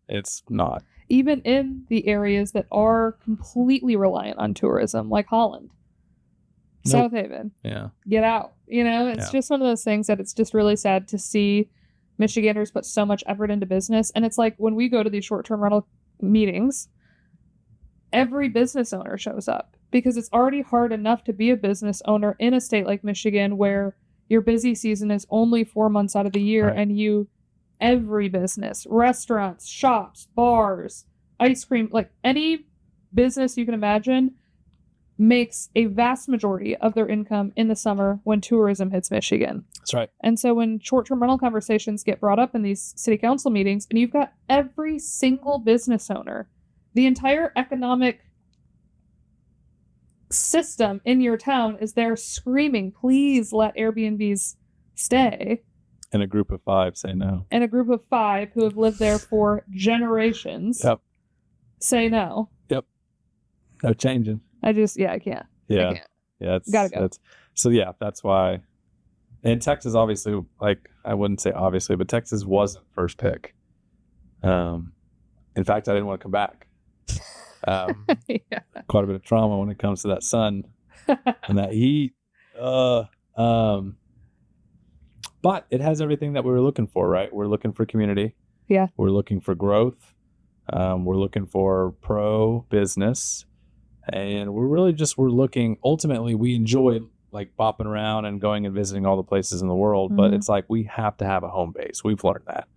it's not. Even in the areas that are completely reliant on tourism, like Holland, South Haven, get out. It's just one of those things that it's just really sad to see Michiganders put so much effort into business. And it's like when we go to these short-term rental meetings, every business owner shows up because it's already hard enough to be a business owner in a state like Michigan where your busy season is only 4 months out of the year, and every business, restaurants, shops, bars, ice cream, any business you can imagine makes a vast majority of their income in the summer when tourism hits Michigan. That's right. And so when short-term rental conversations get brought up in these city council meetings, and you've got every single business owner, the entire economic system in your town is there screaming, please let Airbnbs stay. And a group of 5 say no. And a group of 5 who have lived there for generations say no. Yep. No changing. I can't. Yeah. I can't. Yeah. Gotta go. So yeah, that's why. And Texas, obviously, like, I wouldn't say obviously, but Texas wasn't first pick. In fact, I didn't want to come back. Quite a bit of trauma when it comes to that sun and that heat. But it has everything that we were looking for, right? We're looking for community. Yeah. We're looking for growth. We're looking for pro business. And we're looking, ultimately, we enjoy like bopping around and going and visiting all the places in the world. But it's like, we have to have a home base. We've learned that.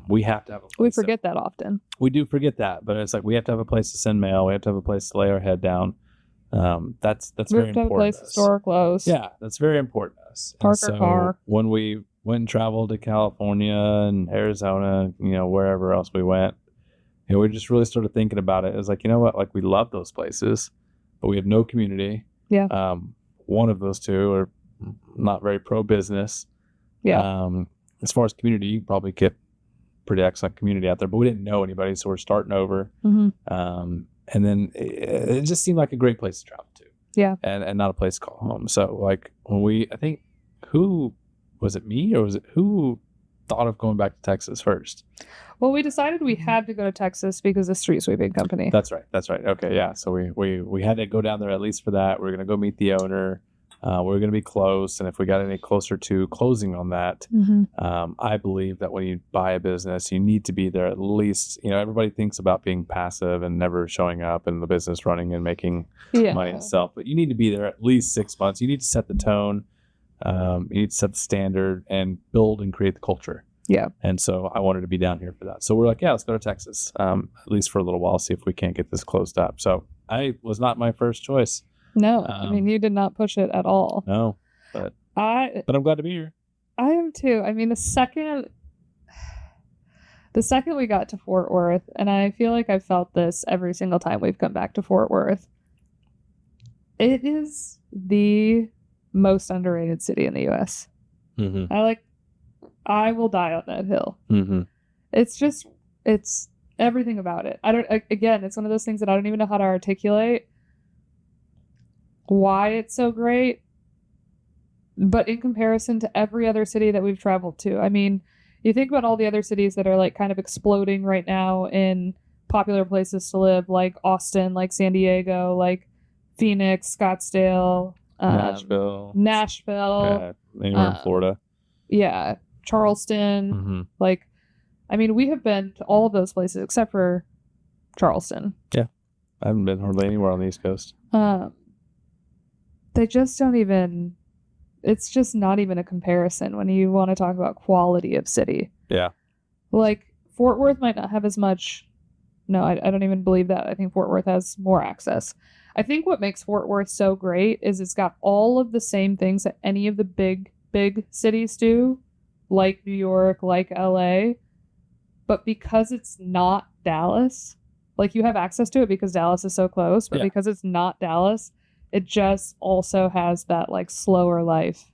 We have to have a place. We forget that often. We do forget that, but it's like, we have to have a place to send mail. We have to have a place to lay our head down. That's very important. We have to have a place to store clothes. Yeah, that's very important to us. Park our car. When we went and traveled to California and Arizona, wherever else we went, we just really started thinking about it. It was like, you know what? Like, we love those places, but we have no community. Yeah. One of those two are not very pro-business. Yeah. As far as community, you probably get pretty excellent community out there, but we didn't know anybody, so we're starting over. And then it just seemed like a great place to travel to. Yeah. And not a place to call home. So like, I think, who was it, me, or was it who thought of going back to Texas first? Well, we decided we had to go to Texas because of street sweeping company. That's right. Okay, yeah. So we had to go down there at least for that. We were going to go meet the owner. We were going to be close, and if we got any closer to closing on that, I believe that when you buy a business, you need to be there at least. Everybody thinks about being passive and never showing up and the business running and making money itself, but you need to be there at least 6 months. You need to set the tone. You need to set the standard and build and create the culture. Yeah. And so I wanted to be down here for that. So we're like, yeah, let's go to Texas, at least for a little while, see if we can't get this closed up. So I was not my first choice. No, I mean, you did not push it at all. No, but I'm glad to be here. I am too. I mean, the second we got to Fort Worth, and I feel like I've felt this every single time we've come back to Fort Worth, it is the most underrated city in the U.S. I will die on that hill. It's everything about it. It's one of those things that I don't even know how to articulate why it's so great, but in comparison to every other city that we've traveled to, I mean, you think about all the other cities that are like kind of exploding right now in popular places to live, like Austin, like San Diego, like Phoenix, Scottsdale, Nashville, anywhere in Florida, Charleston. Like, I mean, we have been to all of those places except for Charleston. I haven't been hardly anywhere on the East Coast. They just don't even, it's just not even a comparison when you want to talk about quality of city. Yeah. Like, Fort Worth might not have as much. No, I don't even believe that. I think Fort Worth has more access. I think what makes Fort Worth so great is it's got all of the same things that any of the big cities do, like New York, like LA. But because it's not Dallas, like, you have access to it because Dallas is so close, but because it's not Dallas, it just also has that like slower life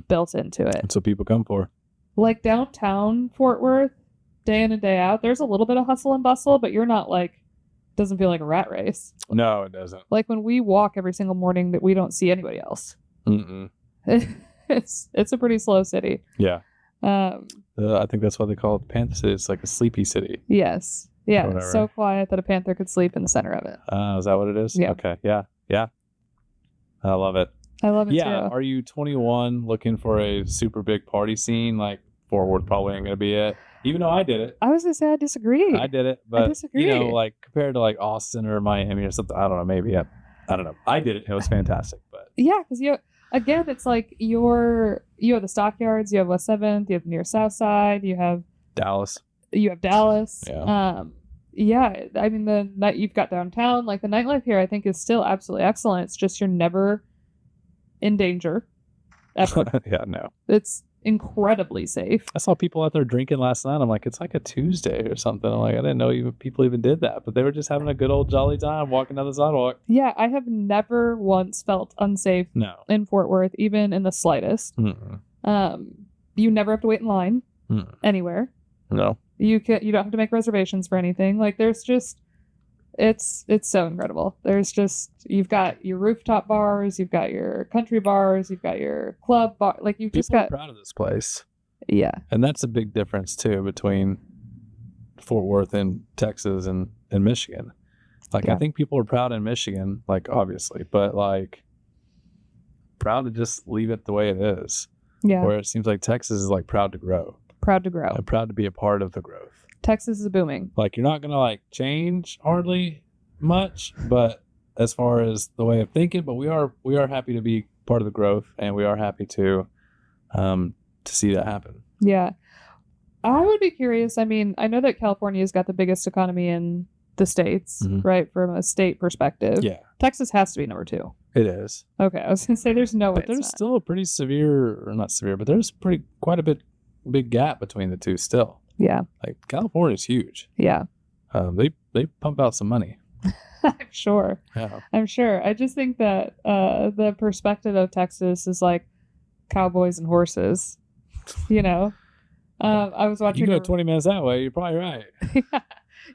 built into it. That's what people come for. Like downtown Fort Worth, day in and day out, there's a little bit of hustle and bustle, but you're not like, doesn't feel like a rat race. No, it doesn't. Like when we walk every single morning, that we don't see anybody else. It's a pretty slow city. Yeah. I think that's why they call it the Panther City. It's like a sleepy city. Yes. Yeah. So quiet that a panther could sleep in the center of it. Is that what it is? Yeah. Okay. Yeah. I love it. I love it too. Are you 21 looking for a super big party scene? Like, Fort Worth probably ain't going to be it. Even though I did it. I was going to say I disagree. I did it. But, I disagree. like compared to like Austin or Miami or something, I don't know. Maybe. I don't know. I did it. It was fantastic. But yeah, because again, it's like you have the Stockyards, you have West 7th, you have near South Side, you have Dallas. Yeah. I mean, the night you've got downtown, like the nightlife here, I think is still absolutely excellent. It's just you're never in danger. Ever. Yeah, no. incredibly safe. I saw people out there drinking last night. I'm like, it's like a Tuesday or something. I'm like, I didn't know people even did that, but they were just having a good old jolly time walking down the sidewalk. Yeah, I have never once felt unsafe in Fort Worth, even in the slightest. You never have to wait in line anywhere. No. You don't have to make reservations for anything. Like, there's just, it's so incredible. There's just, you've got your rooftop bars, you've got your country bars, you've got your club bar. Like, you've just got. People are proud of this place. Yeah. And that's a big difference too between Fort Worth and Texas and Michigan. Like, I think people are proud in Michigan, like, obviously, but like proud to just leave it the way it is. Yeah. Where it seems like Texas is like proud to grow. Proud to grow. And proud to be a part of the growth. Texas is booming. Like, you're not going to like change hardly much, but as far as the way of thinking, but we are happy to be part of the growth, and we are happy to see that happen. Yeah. I would be curious. I mean, I know that California's got the biggest economy in the states, right? From a state perspective. Yeah. Texas has to be number 2. It is. Okay. I was going to say there's no way. But there's still a pretty severe, or not severe, but there's quite a big gap between the two still. Yeah. Like, California's huge. Yeah. They pump out some money. I'm sure. Yeah. I'm sure. I just think that the perspective of Texas is like cowboys and horses. You know? I was watching. You go 20 minutes that way, you're probably right.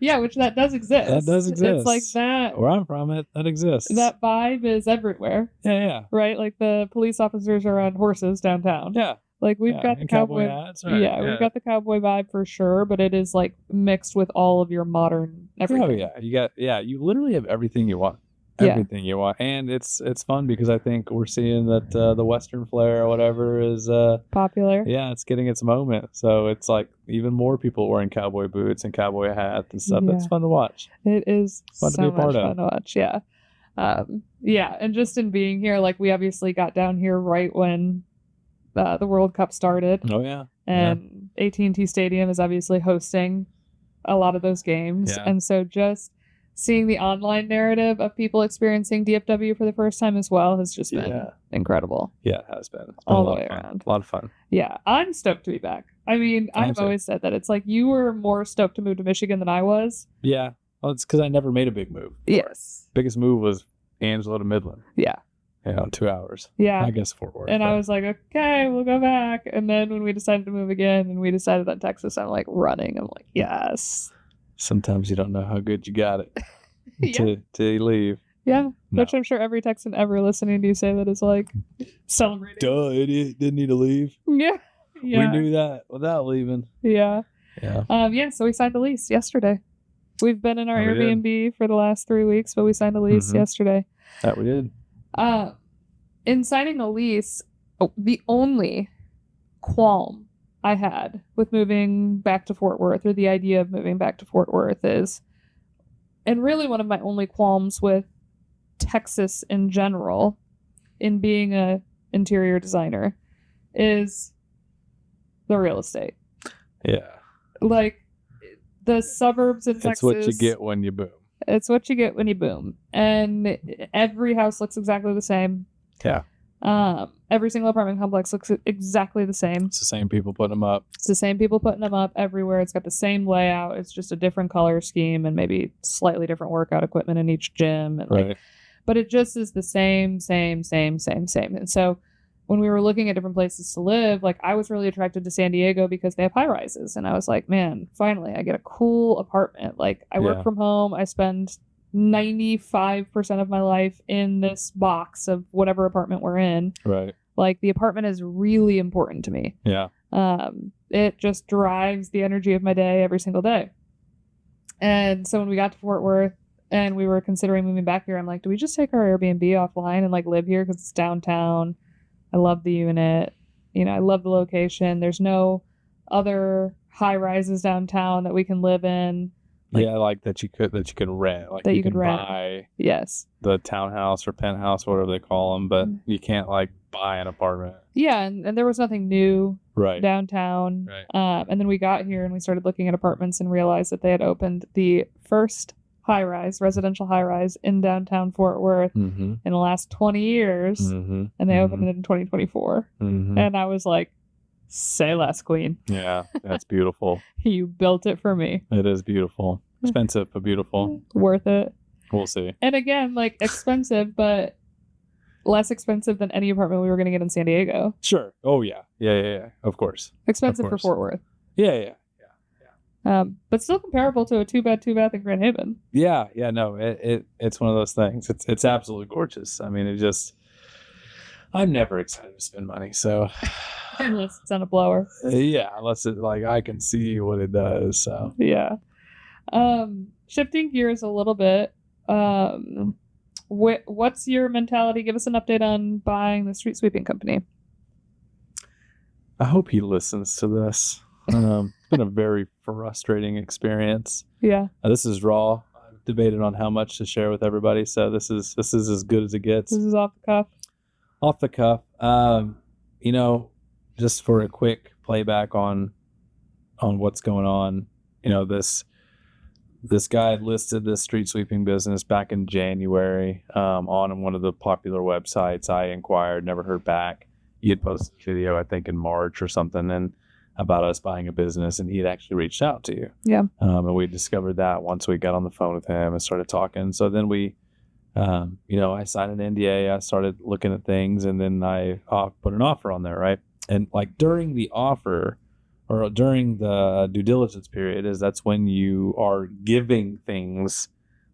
Yeah, which that does exist. That does exist. It's like that. Where I'm from, that exists. That vibe is everywhere. Yeah. Right? Like, the police officers are on horses downtown. Yeah. Like, we've got the cowboy hats, right? Yeah, we've got the cowboy vibe for sure, but it is like mixed with all of your modern everything. Oh yeah, you literally have everything you want. Everything you want. And it's fun because I think we're seeing that the Western flair or whatever is popular. Yeah, it's getting its moment. So it's like even more people wearing cowboy boots and cowboy hats and stuff. It's fun to watch. It is fun to be a part of. Fun to watch. Yeah. And just in being here, like, we obviously got down here right when the World Cup started. Oh yeah. And AT&T Stadium is obviously hosting a lot of those games. Yeah. And so just seeing the online narrative of people experiencing DFW for the first time as well has just been incredible. Yeah, it has been. It's been all the way around. A lot of fun. Yeah, I'm stoked to be back. I mean, I've always said that. It's like, you were more stoked to move to Michigan than I was. Yeah. Well, it's because I never made a big move. Yes. Biggest move was Angelo to Midland. Yeah. 2 hours. Yeah. I guess Fort Worth. And I was like, okay, we'll go back. And then when we decided to move again and we decided on Texas, I'm like running. I'm like, yes. Sometimes you don't know how good you got it till you leave. Yeah. No. Which I'm sure every Texan ever listening to you say that is like celebrating. Duh, idiot. Didn't need to leave. Yeah. We knew that without leaving. Yeah. Yeah. So we signed a lease yesterday. We've been in our Airbnb for the last 3 weeks, but we signed a lease yesterday. That we did. In signing a lease, the only qualm I had with moving back to Fort Worth, or the idea of moving back to Fort Worth, is, and really one of my only qualms with Texas in general, in being a interior designer, is the real estate. Yeah. Like, the suburbs in Texas. It's what you get when you boom. It's what you get when you boom. And every house looks exactly the same. Yeah. Every single apartment complex looks exactly the same. It's the same people putting them up. It's the same people putting them up everywhere. It's got the same layout. It's just a different color scheme and maybe slightly different workout equipment in each gym. And right. But it just is the same. And so when we were looking at different places to live, like, I was really attracted to San Diego because they have high rises. And I was like, man, finally, I get a cool apartment. Like, I work from home. I spend 95% of my life in this box of whatever apartment we're in. Right. Like, the apartment is really important to me. Yeah. It just drives the energy of my day every single day. And so when we got to Fort Worth and we were considering moving back here, I'm like, do we just take our Airbnb offline and like live here because it's downtown? I love the unit. I love the location. There's no other high rises downtown that we can live in. Like that you could rent. Like, that you could can rent. buy the townhouse or penthouse, whatever they call them, but you can't like buy an apartment. Yeah, and there was nothing new downtown. Right. And then we got here and we started looking at apartments and realized that they had opened the first residential high-rise in downtown Fort Worth in the last 20 years, and they opened it in 2024. And I was like, Say less, queen. Yeah, that's beautiful. You built it for me. It is beautiful. Expensive, but beautiful. Worth it. We'll see. And again, like expensive, but less expensive than any apartment we were going to get in San Diego. Sure. Oh, yeah. Yeah. Of course. Expensive Of course. for Fort Worth. Yeah. But still comparable to a 2-bed, 2-bath in Grand Haven. Yeah. No, it's one of those things. It's absolutely gorgeous. I mean, I'm never excited to spend money. So Unless it's on a blower. Yeah, unless it like I can see what it does. So yeah. Shifting gears a little bit. What's your mentality? Give us an update on buying the street sweeping company. I hope he listens to this. It's been a very frustrating experience. Yeah. This is raw. I've debated on how much to share with everybody, so this is as good as it gets. This is off the cuff. Off the cuff. Just for a quick playback on what's going on. This guy listed this street sweeping business back in January on one of the popular websites. I inquired, never heard back. He had posted a video, I think, in March or something, and about us buying a business, and he had actually reached out to you. Yeah. And we discovered that once we got on the phone with him and started talking. So then we, I signed an NDA. I started looking at things, and then I put an offer on there, right? And like during the offer or during the due diligence period that's when you are giving things,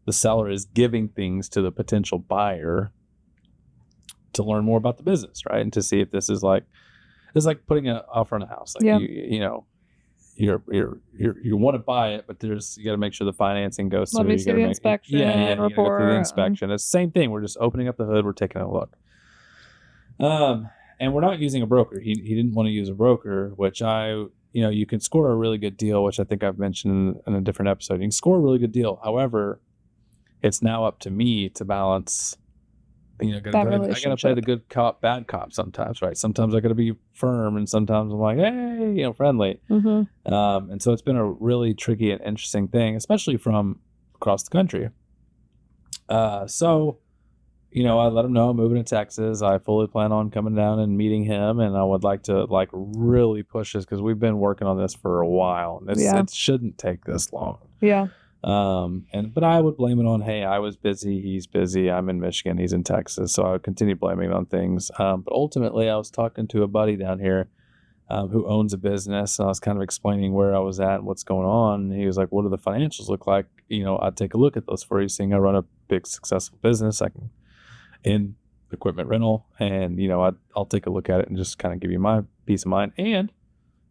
the seller is giving things to the potential buyer to learn more about the business, right? And to see if this is like, it's like putting an offer on a house. Like you want to buy it, but you got to make sure the financing goes through. Let me see the inspection. You gotta go report. through the inspection. It's the same thing. We're just opening up the hood. We're taking a look. And we're not using a broker. He didn't want to use a broker, which you can score a really good deal, which I think I've mentioned in a different episode. You can score a really good deal. However, it's now up to me to balance. I got to play the good cop, bad cop sometimes, right? Sometimes I got to be firm, and sometimes I'm like, hey, friendly. Mm-hmm. And so it's been a really tricky and interesting thing, especially from across the country. I let him know I'm moving to Texas. I fully plan on coming down and meeting him, and I would like to really push this because we've been working on this for a while, and it shouldn't take this long. Yeah. But I would blame it on, hey, I was busy, he's busy, I'm in Michigan, he's in Texas, so I would continue blaming it on things. But ultimately, I was talking to a buddy down here who owns a business, and I was kind of explaining where I was at and what's going on. And he was like, what do the financials look like? I'd take a look at those for you, seeing I run a big, successful business. I can in equipment rental, and I'll take a look at it and just kind of give you my peace of mind. And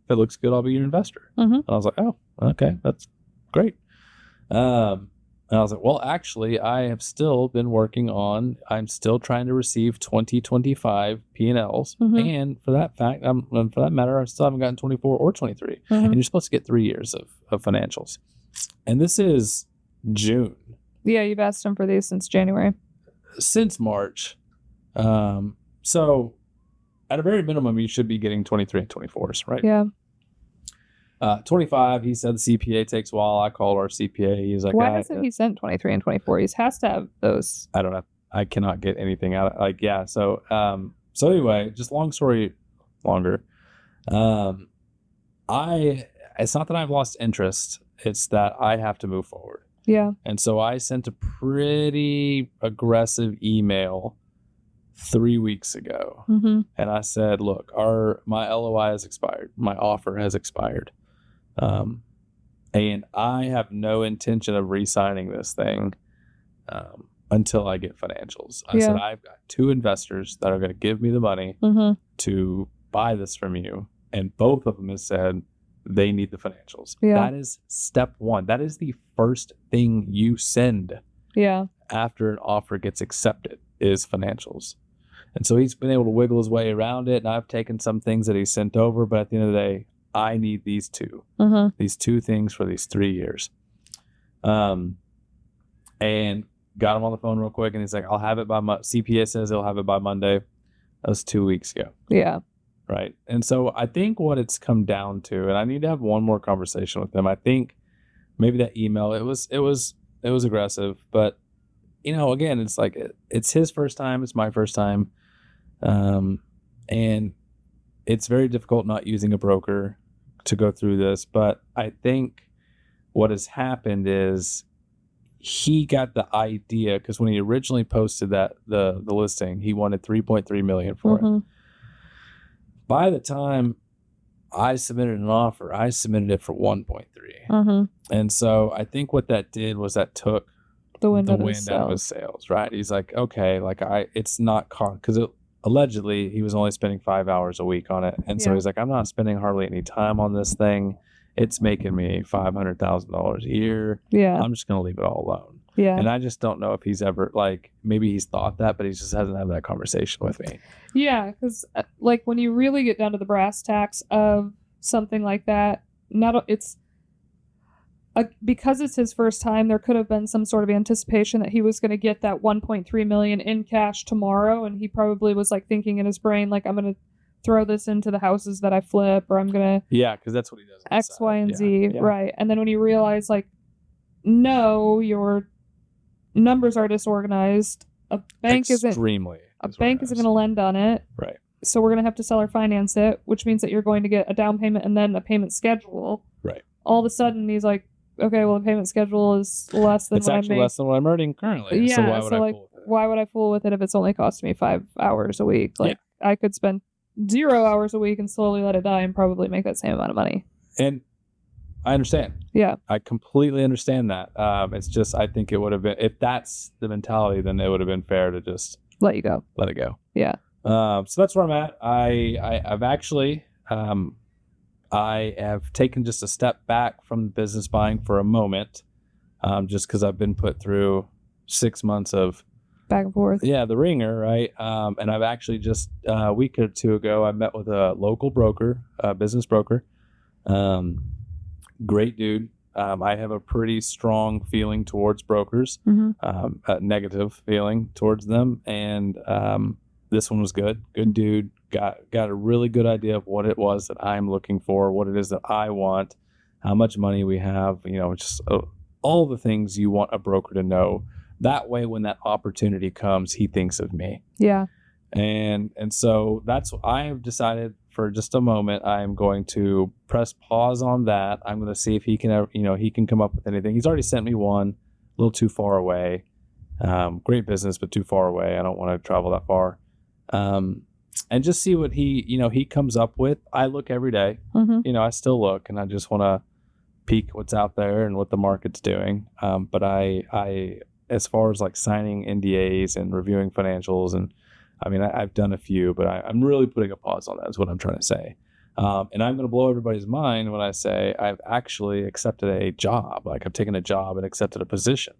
if it looks good, I'll be your investor. Mm-hmm. And I was like, oh, okay, that's great. And I was like, well, actually, I have still been working on. I'm still trying to receive 2025 P&Ls, mm-hmm. and for that matter, I still haven't gotten 24 or 23. Mm-hmm. And you're supposed to get 3 years of financials, and this is June. Yeah, you've asked him for these since January. Since March. So at a very minimum, you should be getting 23 and 24s, right? Yeah. 25, he said the CPA takes a while. I called our CPA. He's like, why hasn't he sent 23 and 24? He has to have those. I don't know. I cannot get anything out of So anyway, just long story longer. It's not that I've lost interest. It's that I have to move forward. Yeah. And so I sent a pretty aggressive email 3 weeks ago. Mm-hmm. And I said, look, my LOI has expired. My offer has expired. And I have no intention of re-signing this thing until I get financials. I said, I've got 2 investors that are going to give me the money mm-hmm. to buy this from you. And both of them have said, they need the financials. Yeah. That is step 1. That is the first thing you send after an offer gets accepted is financials. And so he's been able to wiggle his way around it. And I've taken some things that he sent over. But at the end of the day, I need these 2. Mm-hmm. These 2 things for these 3 years. And got him on the phone real quick. And he's like, I'll have it by CPA says he'll have it by Monday. That was 2 weeks ago. Yeah. Right. And so I think what it's come down to, and I need to have one more conversation with him. I think maybe that email, it was aggressive, but again, it's like, it's his first time. It's my first time. And it's very difficult not using a broker to go through this, but I think what has happened is he got the idea, because when he originally posted that the listing, he wanted 3.3 million for it. By the time I submitted an offer, I submitted it for 1.3. And so I think what that did was that took the wind out of his sails, right? He's like, okay, like it's not because allegedly he was only spending 5 hours a week on it. And so he's like, I'm not spending hardly any time on this thing. It's making me $500,000 a year. Yeah. I'm just going to leave it all alone. Yeah. And I just don't know if he's ever, like, maybe he's thought that, but he just hasn't had that conversation with me. Yeah, because like when you really get down to the brass tacks of something like that, because it's his first time, there could have been some sort of anticipation that he was going to get that 1.3 million in cash tomorrow, and he probably was like thinking in his brain, like, I'm going to throw this into the houses that I flip, or I'm going to because that's what he does. X, Y, and Z, right? And then when you realize, like, no, your numbers are disorganized. A bank isn't going to lend on it, right? So we're going to have to sell or finance it, which means that you're going to get a down payment and then a payment schedule. Right. All of a sudden, he's like, okay, well, the payment schedule is less than less than what I'm earning currently. Yeah. So why would I fool with it if it's only costing me 5 hours a week? Like, I could spend 0 hours a week and slowly let it die and probably make that same amount of money. And I understand. Yeah. I completely understand that. It's just, I think it would have been, if that's the mentality, then it would have been fair to just let it go. Yeah. So that's where I'm at. I've actually, I have taken just a step back from business buying for a moment, just because I've been put through 6 months of back and forth. Yeah, the ringer, right? And I've actually just a week or two ago, I met with a local broker, business broker. Great dude. I have a pretty strong feeling towards brokers, a negative feeling towards them. And this one was good. Good dude. Got a really good idea of what it was that I'm looking for, what it is that I want, how much money we have, just all the things you want a broker to know. That way, when that opportunity comes, he thinks of me. Yeah. And so that's what I have decided. For just a moment, I'm going to press pause on that. I'm going to see if he can, he can come up with anything. He's already sent me one, a little too far away. Great business, but too far away. I don't want to travel that far. And just see what he comes up with. I look every day. I still look, and I just want to peek what's out there and what the market's doing. But I, as far as like signing NDAs and reviewing financials, and I've done a few, but I'm really putting a pause on that, is what I'm trying to say. And I'm going to blow everybody's mind when I say I've actually accepted a job. Like, I've taken a job and accepted a position.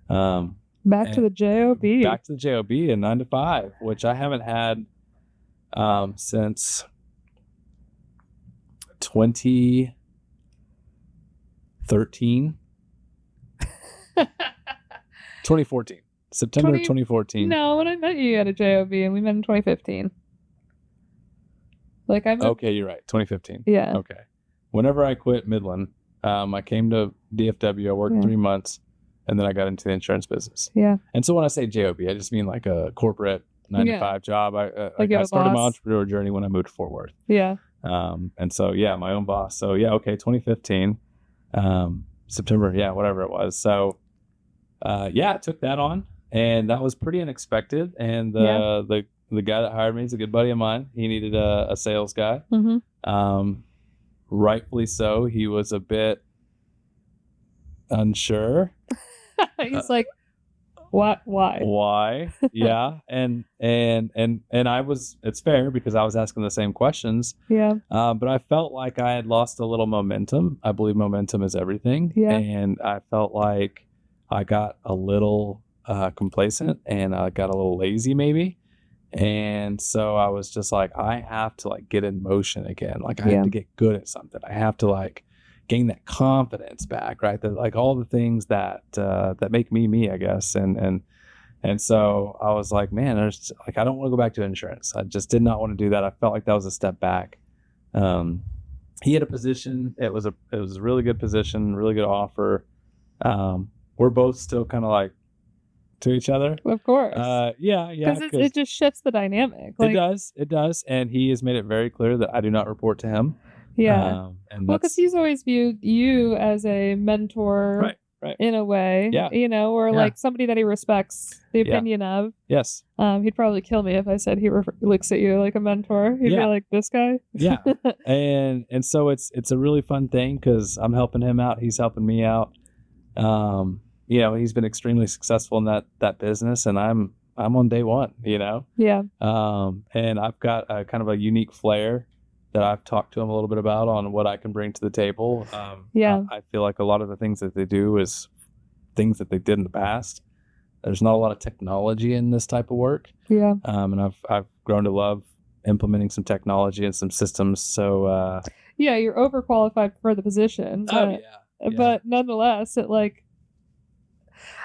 Back to the job. Back to the job, a 9 to 5, which I haven't had since 2013. 2014. September 2014. No, when I met you at a job, and we met in 2015. Okay, you're right. 2015. Yeah. Okay. Whenever I quit Midland, I came to DFW. I worked 3 months, and then I got into the insurance business. Yeah. And so when I say job, I just mean like a corporate 9 to 5 job. I started my entrepreneur journey when I moved to Fort Worth. Yeah. And so my own boss. So 2015, September, whatever it was. So I took that on, and that was pretty unexpected. And the guy that hired me is a good buddy of mine. He needed a sales guy. Rightfully so. He was a bit unsure. He's like, what? Why? Yeah. And I was, it's fair because I was asking the same questions. Yeah. But I felt like I had lost a little momentum. I believe momentum is everything. Yeah. And I felt like I got a little complacent, and I got a little lazy maybe. And so I was just like, I have to like get in motion again. Like, I have to get good at something. I have to like gain that confidence back, right? That like all the things that make me, I guess. And so I was like, man, there's like, I don't want to go back to insurance. I just did not want to do that. I felt like that was a step back. He had a position. It was a really good position, really good offer. We're both still kind of like to each other. Of course. Yeah, Because it just shifts the dynamic. Like, it does, and he has made it very clear that I do not report to him. yeah. And Well, because that's he's always viewed you as a mentor, right. in a way. Yeah. Or Yeah. like somebody that he respects the Yeah. opinion of. Yes. He'd probably kill me if I said he looks at you like a mentor. He'd be Yeah. like, this guy. Yeah. and so it's a really fun thing because I'm helping him out. He's helping me out. He's been extremely successful in that business, and I'm on day one. Yeah. And I've got a kind of a unique flair that I've talked to him a little bit about on what I can bring to the table. I feel like a lot of the things that they do is things that they did in the past. There's not a lot of technology in this type of work. Yeah. And I've grown to love implementing some technology and some systems. So yeah, you're overqualified for the position. But nonetheless,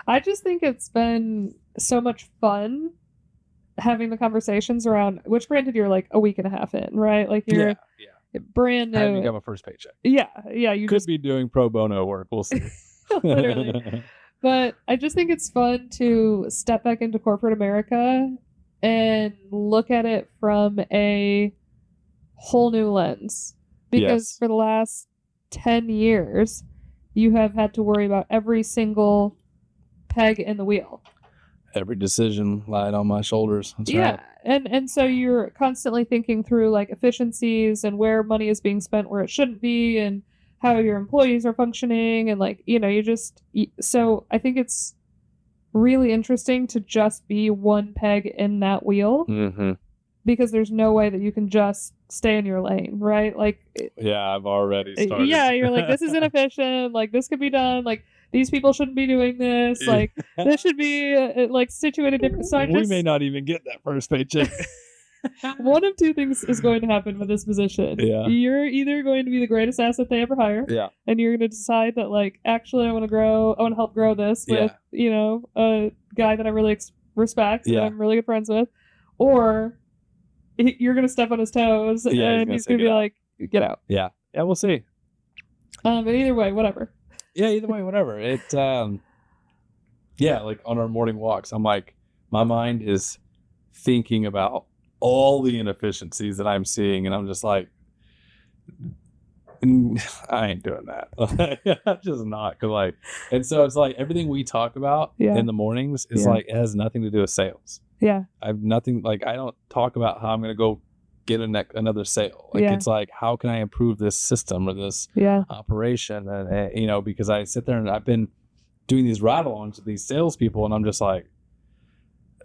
I just think it's been so much fun having the conversations around, which granted you're like a week and a half in, right? Like you're brand new. I haven't got my first paycheck. Yeah. You could be doing pro bono work. We'll see. Literally. But I just think it's fun to step back into corporate America and look at it from a whole new lens. Because for the last 10 years, you have had to worry about every single peg in the wheel. Every decision lied on my shoulders. That's right. And so you're constantly thinking through like efficiencies and where money is being spent where it shouldn't be and how your employees are functioning and so I think it's really interesting to just be one peg in that wheel. Mm-hmm. Because there's no way that you can just stay in your lane, right? Like, yeah, I've already started. Yeah, you're like, this is inefficient. Like, this could be done. Like, these people shouldn't be doing this. Like, this should be like situated different. So we may not even get that first paycheck. One of two things is going to happen with this position. Yeah. You're either going to be the greatest asset they ever hire. Yeah. And you're going to decide that, like, actually, I want to help grow this with, a guy that I really respect that I'm really good friends with. Or you're going to step on his toes and he's going to be like, get out. Yeah. Yeah, we'll see. But either way, whatever. Yeah, either way, whatever. It, like on our morning walks, I'm like, my mind is thinking about all the inefficiencies that I'm seeing, and I'm just like, I ain't doing that. I'm just not. And so it's like everything we talk about in the mornings is like, it has nothing to do with sales. Yeah. I have nothing, like, I don't talk about how I'm going to go get another sale. Like, it's like, how can I improve this system or this operation? And, because I sit there and I've been doing these ride-alongs with these salespeople, and I'm just like,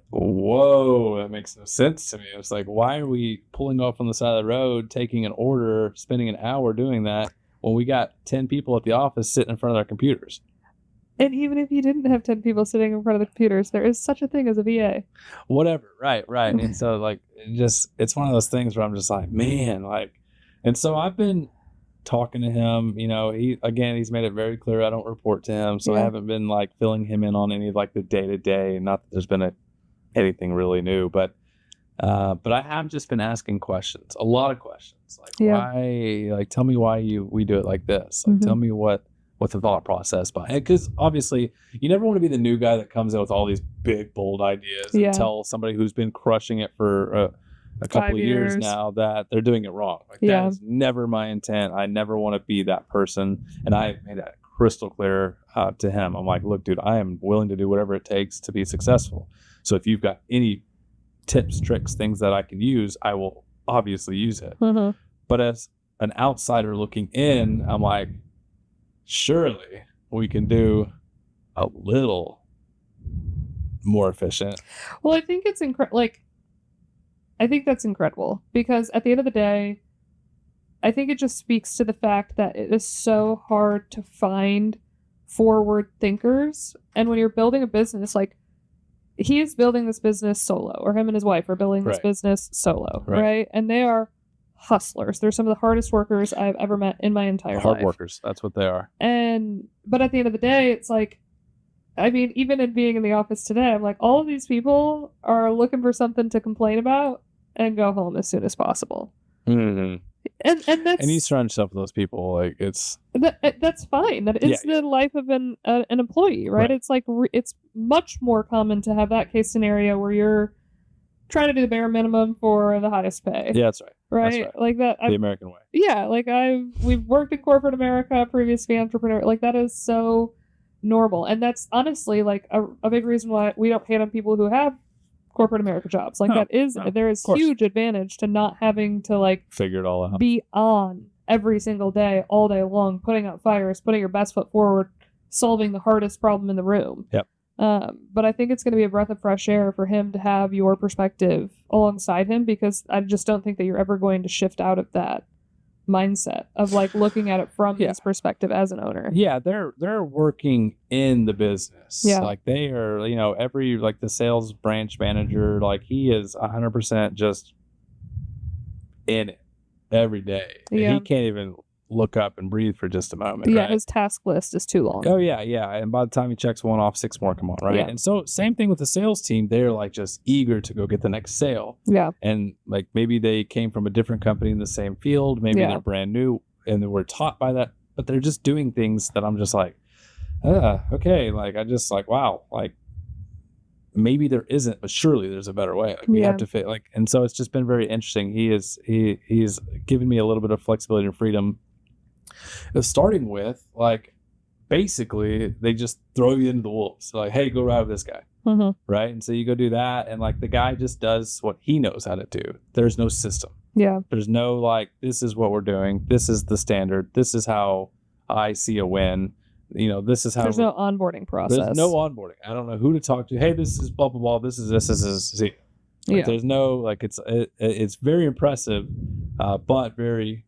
whoa, that makes no sense to me. It's like, why are we pulling off on the side of the road, taking an order, spending an hour doing that when we got 10 people at the office sitting in front of their computers? And even if you didn't have 10 people sitting in front of the computers, there is such a ththing as a VA. Whatever. Right. And so, like, it's one of those things where I'm just like, man, like, and so I've been talking to him, he's made it very clear I don't report to him. So I haven't been like filling him in on any of like the day to day, not that there's been anything really new, but I have just been asking questions, a lot of questions, like why, like, tell me why we do it like this. Like, tell me what the thought process behind it, because obviously you never want to be the new guy that comes in with all these big bold ideas and tell somebody who's been crushing it for a couple of years now that they're doing it wrong. Like, that is never my intent. I never want to be that person, and I made that crystal clear to him. I'm like, look, dude, I am willing to do whatever it takes to be successful. So if you've got any tips, tricks, things that I can use, I will obviously use it. But as an outsider looking in, I'm like, surely we can do a little more efficient. Well, I think it's I think that's incredible, because at the end of the day, I think it just speaks to the fact that it is so hard to find forward thinkers. And when you're building a business, like, he is building this business solo, or him and his wife are building this business solo, right? And they are hustlers. They're some of the hardest workers I've ever met in my entire life. Hard workers. That's what they are. But at the end of the day, it's like, I mean, even in being in the office today, I'm like, all of these people are looking for something to complain about and go home as soon as possible. Mm-hmm. and And you surround yourself with those people. Like that's fine. That is the life of an employee, right? It's like it's much more common to have that case scenario where you're trying to do the bare minimum for the highest pay. Yeah, that's right. Right? That's right. Like that. The American way. Yeah, like we've worked in corporate America, previously entrepreneur. Like that is so normal, and that's honestly like a big reason why we don't hate on people who have corporate America jobs. Like there is huge advantage to not having to like figure it all out, be on every single day, all day long, putting out fires, putting your best foot forward, solving the hardest problem in the room. Yep. But I think it's going to be a breath of fresh air for him to have your perspective alongside him, because I just don't think that you're ever going to shift out of that mindset of like looking at it from his perspective as an owner. Yeah, they're working in the business. Yeah. Like they are, every like the sales branch manager, like he is 100% just in it every day. Yeah. He can't even look up and breathe for just a moment. Yeah, right? his task list is too long. Oh yeah. And by the time he checks one off, 6 more come on, right? Yeah. And so same thing with the sales team. They're like just eager to go get the next sale. Yeah. And like maybe they came from a different company in the same field. Maybe they're brand new and they were taught by that, but they're just doing things that I'm just like, okay. Like I just like, wow, like maybe there isn't, but surely there's a better way. Like we have to fit like, and so it's just been very interesting. He's given me a little bit of flexibility and freedom. Starting with like basically they just throw you into the wolves. So, like, hey, go ride with this guy. Mm-hmm. Right. And so you go do that. And like the guy just does what he knows how to do. There's no system. Yeah. There's no like, this is what we're doing. This is the standard. This is how I see a win. This is how there's no onboarding process. There's no onboarding. I don't know who to talk to. Hey, this is blah, blah, blah. This is see. Like, there's no like it's very impressive, but very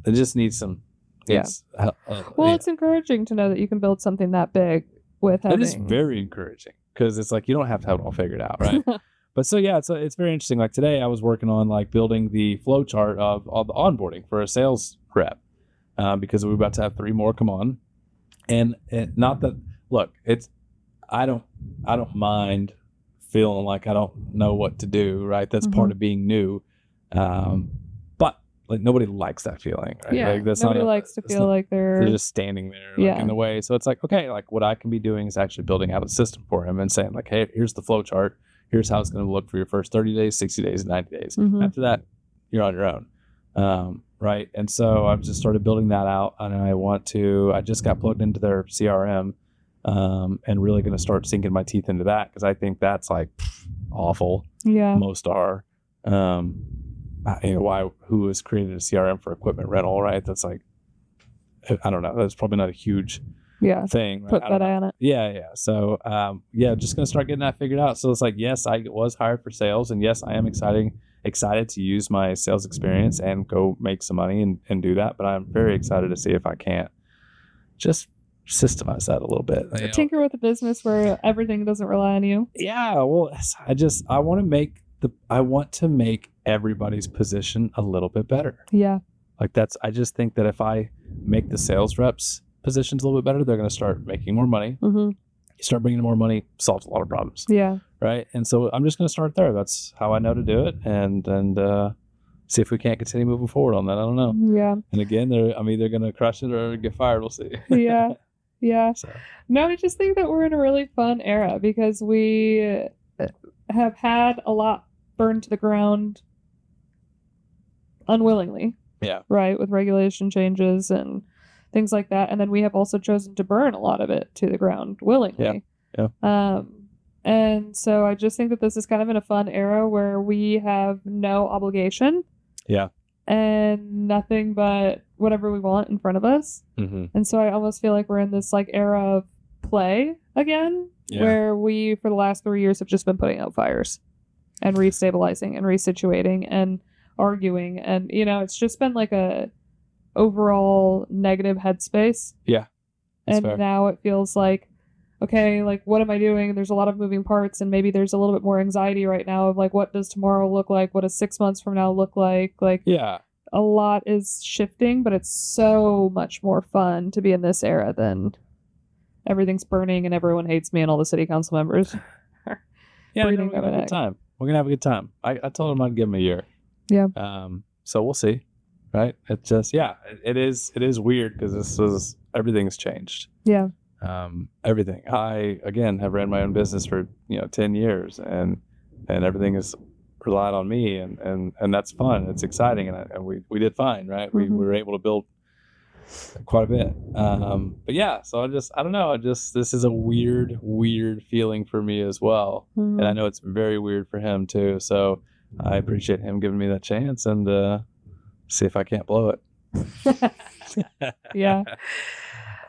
it just needs some. It's encouraging to know that you can build something that big with having. It is very encouraging because it's like you don't have to have it all figured out, right? But so it's very interesting. Like today, I was working on like building the flow chart of the onboarding for a sales rep because we're about to have 3 more come on, and not that look, it's I don't mind feeling like I don't know what to do, right? That's part of being new. Like nobody likes that feeling, right? Yeah, like, that's nobody likes to feel like they're just standing there like, in the way. So it's like, okay, like what I can be doing is actually building out a system for him and saying like, hey, here's the flow chart. Here's how it's going to look for your first 30 days, 60 days, 90 days. Mm-hmm. After that, you're on your own, right? And so I've just started building that out, and I just got plugged into their CRM, and really going to start sinking my teeth into that because I think that's like awful. Yeah, most are. Who has created a CRM for equipment rental, right? That's like, I don't know. That's probably not a huge thing. Right? Put that eye on it. Yeah. So, just going to start getting that figured out. So it's like, yes, I was hired for sales, and yes, I am excited to use my sales experience and go make some money and do that. But I'm very excited to see if I can't just systemize that a little bit. Tinker with a business where everything doesn't rely on you. Yeah. Well, I want to make everybody's position a little bit better. Yeah. Like I just think that if I make the sales reps positions a little bit better, they're going to start making more money. Mm-hmm. You start bringing more money, solves a lot of problems. Yeah. Right. And so I'm just going to start there. That's how I know to do it. And see if we can't continue moving forward on that. I don't know. Yeah. And again, I'm either going to crush it or get fired. We'll see. Yeah. Yeah. So. No, I just think that we're in a really fun era because we have had a lot burned to the ground unwillingly. Yeah. Right. With regulation changes and things like that. And then we have also chosen to burn a lot of it to the ground willingly. Yeah. And so I just think that this is kind of in a fun era where we have no obligation. Yeah. And nothing but whatever we want in front of us. Mm-hmm. And so I almost feel like we're in this like era of play again, where we, for the last 3 years, have just been putting out fires and restabilizing and resituating and arguing. And, it's just been like a overall negative headspace. Yeah. And fair. Now it feels like, okay, like, what am I doing? There's a lot of moving parts, and maybe there's a little bit more anxiety right now of like, what does tomorrow look like? What does 6 months from now look like? Like, a lot is shifting, but it's so much more fun to be in this era than everything's burning and everyone hates me and all the city council members. We're gonna have a good time. We're gonna have a good time. I told him I'd give him a year. Yeah. So we'll see. Right. It just, it is weird because everything's changed. Yeah. Everything. I, again, have ran my own business for, 10 years and everything is relied on me and that's fun. It's exciting. And we did fine. Right. We were able to build quite a bit. But yeah, so I don't know. This is a weird feeling for me as well. And I know it's very weird for him too. So I appreciate him giving me that chance and, see if I can't blow it. Yeah.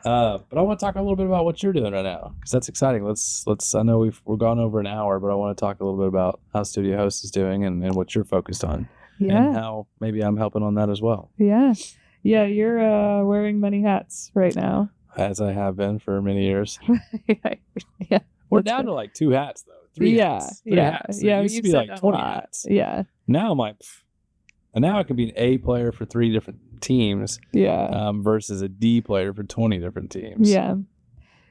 But I want to talk a little bit about what you're doing right now because that's exciting. Let's. I know we're gone over an hour, but I want to talk a little bit about how Studio Host is doing and what you're focused on, and how maybe I'm helping on that as well. Yeah. You're wearing many hats right now, as I have been for many years. Yeah. We're down to like 2 hats though. 3 hats. 3 hats. It used to be like 20 hats. Yeah. Now I'm like. And now I can be an A player for 3 different teams. Yeah. Versus a D player for 20 different teams. Yeah.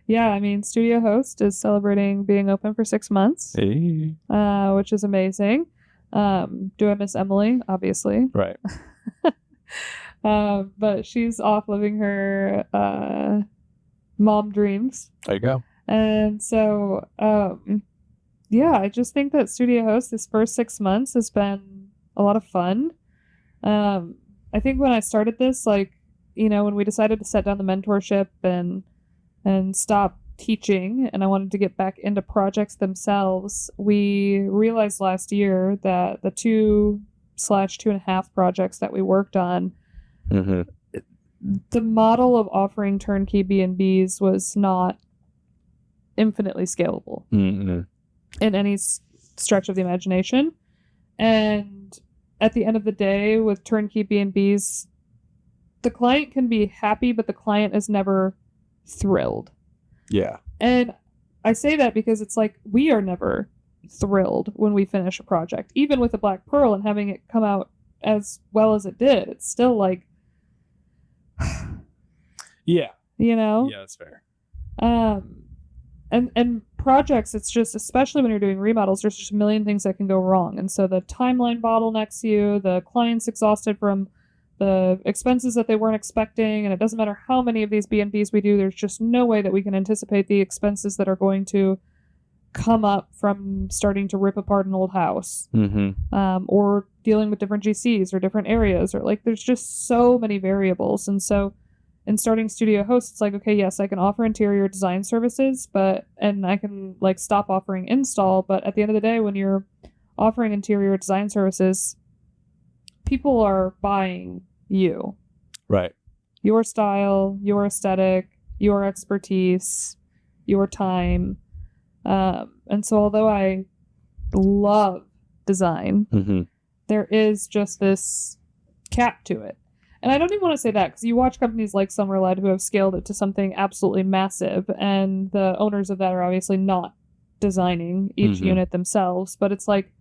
Yeah. I mean, Studio Host is celebrating being open for 6 months, which is amazing. Do I miss Emily? Obviously. Right. But she's off living her mom dreams. There you go. And so, I just think that Studio Host this first 6 months has been a lot of fun. I think when I started this, when we decided to set down the mentorship and stop teaching and I wanted to get back into projects themselves, we realized last year that the 2/2.5 projects that we worked on, the model of offering turnkey B&Bs was not infinitely scalable in any stretch of the imagination. And at the end of the day, with turnkey B&Bs, the client can be happy, but the client is never thrilled. Yeah. And I say that because it's like we are never thrilled when we finish a project. Even with a Black Pearl and having it come out as well as it did, it's still like... yeah. Yeah, that's fair. And projects, it's just, especially when you're doing remodels, there's just a million things that can go wrong. And so the timeline bottlenecks you, the client's exhausted from the expenses that they weren't expecting, and it doesn't matter how many of these B&Bs we do, there's just no way that we can anticipate the expenses that are going to come up from starting to rip apart an old house, or dealing with different GCs or different areas, or there's just so many variables. And so in starting Studio Host, it's like, okay, yes, I can offer interior design services, and I can stop offering install. But at the end of the day, when you're offering interior design services, people are buying you. Right. Your style, your aesthetic, your expertise, your time. And so although I love design, there is just this cap to it. And I don't even want to say that because you watch companies like Summerled who have scaled it to something absolutely massive, and the owners of that are obviously not designing each unit themselves, but it's like,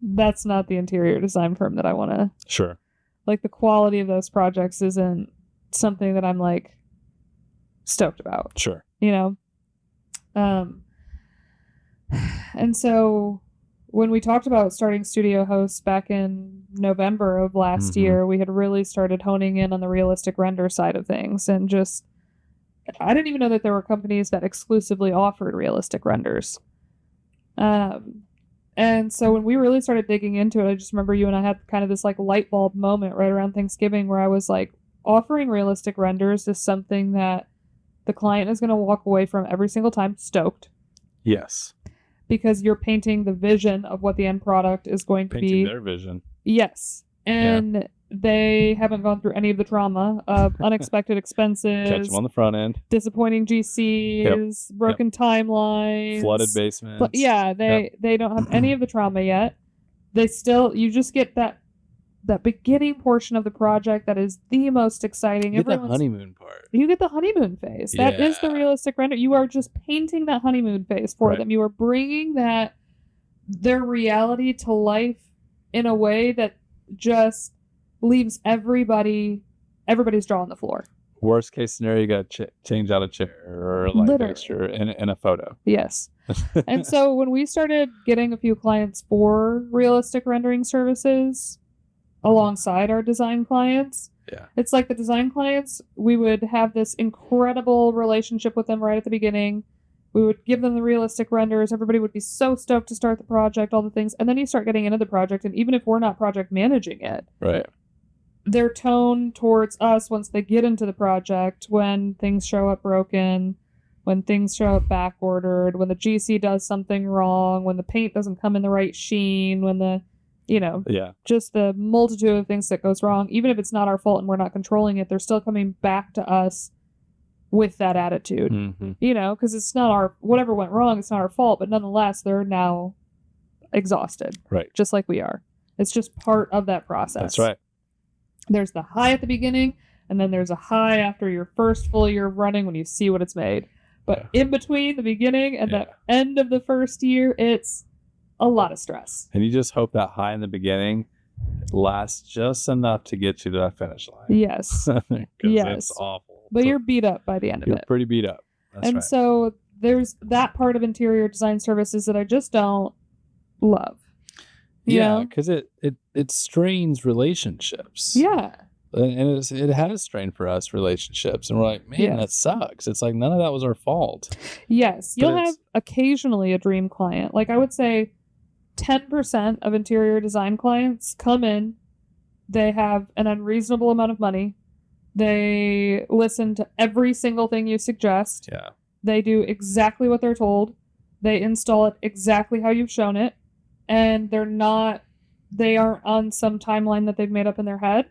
that's not the interior design firm that I want to... Sure. The quality of those projects isn't something that I'm stoked about. Sure. And so when we talked about starting Studio Host back in November of last year, we had really started honing in on the realistic render side of things. And I didn't even know that there were companies that exclusively offered realistic renders. And so when we really started digging into it, I just remember you and I had kind of this light bulb moment right around Thanksgiving where I was like, offering realistic renders is something that the client is going to walk away from every single time stoked. Yes. Because you're painting the vision of what the end product is going to be. Painting their vision. Yes. And they haven't gone through any of the trauma of unexpected expenses. Catch them on the front end. Disappointing GCs, broken timelines. Flooded basements. They don't have any of the trauma yet. You just get that beginning portion of the project that is the most exciting. You get the honeymoon part. You get the honeymoon phase. That is the realistic render. You are just painting that honeymoon phase for them. You are bringing their reality to life in a way that just leaves everybody's jaw on the floor. Worst case scenario, you got to change out a chair or a light fixture in a photo. Yes. And so when we started getting a few clients for realistic rendering services, alongside our design clients. Yeah. It's like the design clients, we would have this incredible relationship with them right at the beginning. We would give them the realistic renders. Everybody would be so stoked to start the project, all the things. And then you start getting into the project, and even if we're not project managing it, Right. their tone towards us once they get into the project, when things show up broken, when things show up back ordered, when the GC does something wrong, when the paint doesn't come in the right sheen, when the, Yeah. just the multitude of things that goes wrong, even if it's not our fault and we're not controlling it, they're still coming back to us with that attitude, Mm-hmm. because it's not whatever went wrong, it's not our fault, but nonetheless, they're now exhausted. Right. Just like we are. It's just part of that process. That's right. There's the high at the beginning, and then there's a high after your first full year of running when you see what it's made. But in between the beginning and the end of the first year, it's a lot of stress. And you just hope that high in the beginning lasts just enough to get you to that finish line. Yes. Because Yes. it's awful. But So you're beat up by the end of you're it. pretty beat up. That's And right. so there's that part of interior design services that I just don't love. You Yeah, know? because it strains relationships. Yeah. And it has strained for us relationships. And we're like, man, Yes. that sucks. It's like none of that was our fault. Yes. But You'll it's- have occasionally a dream client. Like I would say 10% of interior design clients come in, they have an unreasonable amount of money. They listen to every single thing you suggest. Yeah. They do exactly what they're told. They install it exactly how you've shown it. And they aren't on some timeline that they've made up in their head.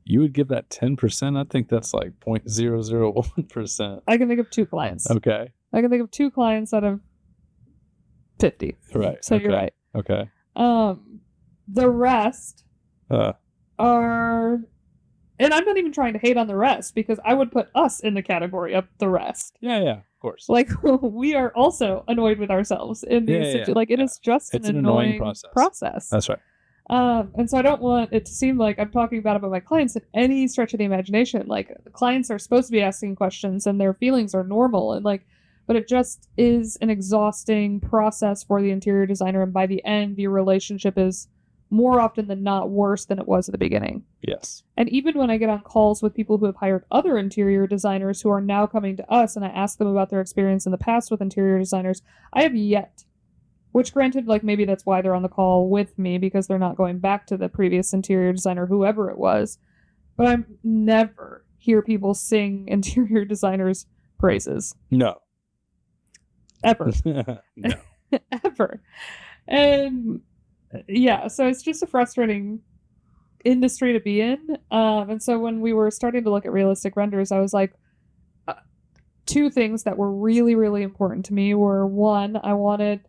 You would give that 10%? I think that's like 0.001%. I can think of 2 clients. Okay. I can think of 2 clients out of 50. Right. So okay. you're right. Okay. The rest Uh, are, and I'm not even trying to hate on the rest, because I would put us in the category of the rest. yeah, of course. Like we are also annoyed with ourselves in these Yeah. Like it is just It's an annoying process. That's right. And so I don't want it to seem like I'm talking bad about my clients in any stretch of the imagination. Like the clients are supposed to be asking questions and their feelings are normal, and but it just is an exhausting process for the interior designer. And by the end, your relationship is more often than not worse than it was at the beginning. Yes. And even when I get on calls with people who have hired other interior designers who are now coming to us, and I ask them about their experience in the past with interior designers, I have yet, which granted, like maybe that's why they're on the call with me, because they're not going back to the previous interior designer, whoever it was, but I never hear people sing interior designers' praises. No. Ever. No. Ever. And yeah, so it's just a frustrating industry to be in. And so when we were starting to look at realistic renders, I was like, 2 things that were really, really important to me were, one, I wanted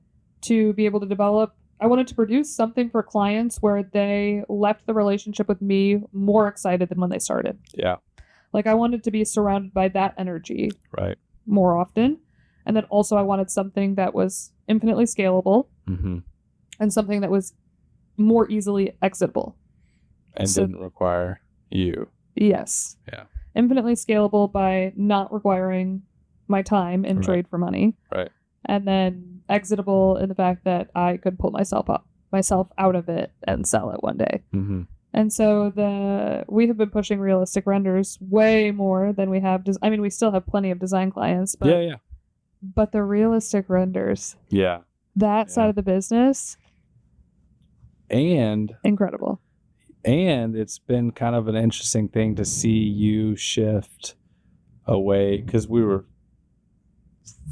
to be able to produce something for clients where they left the relationship with me more excited than when they started. Yeah. Like I wanted to be surrounded by that energy Right. more often. And then also I wanted something that was infinitely scalable. Mm-hmm. And something that was more easily exitable. And So- didn't require you. Yes. Yeah. Infinitely scalable by not requiring my time in Right. trade for money. Right. And then exitable in the fact that I could pull myself out of it and sell it one day. Mm-hmm. And so we have been pushing realistic renders way more than we have. We still have plenty of design clients, but Yeah. but the realistic renders, Yeah. that side of the business, And incredible. it's been kind of an interesting thing to see you shift away, because we were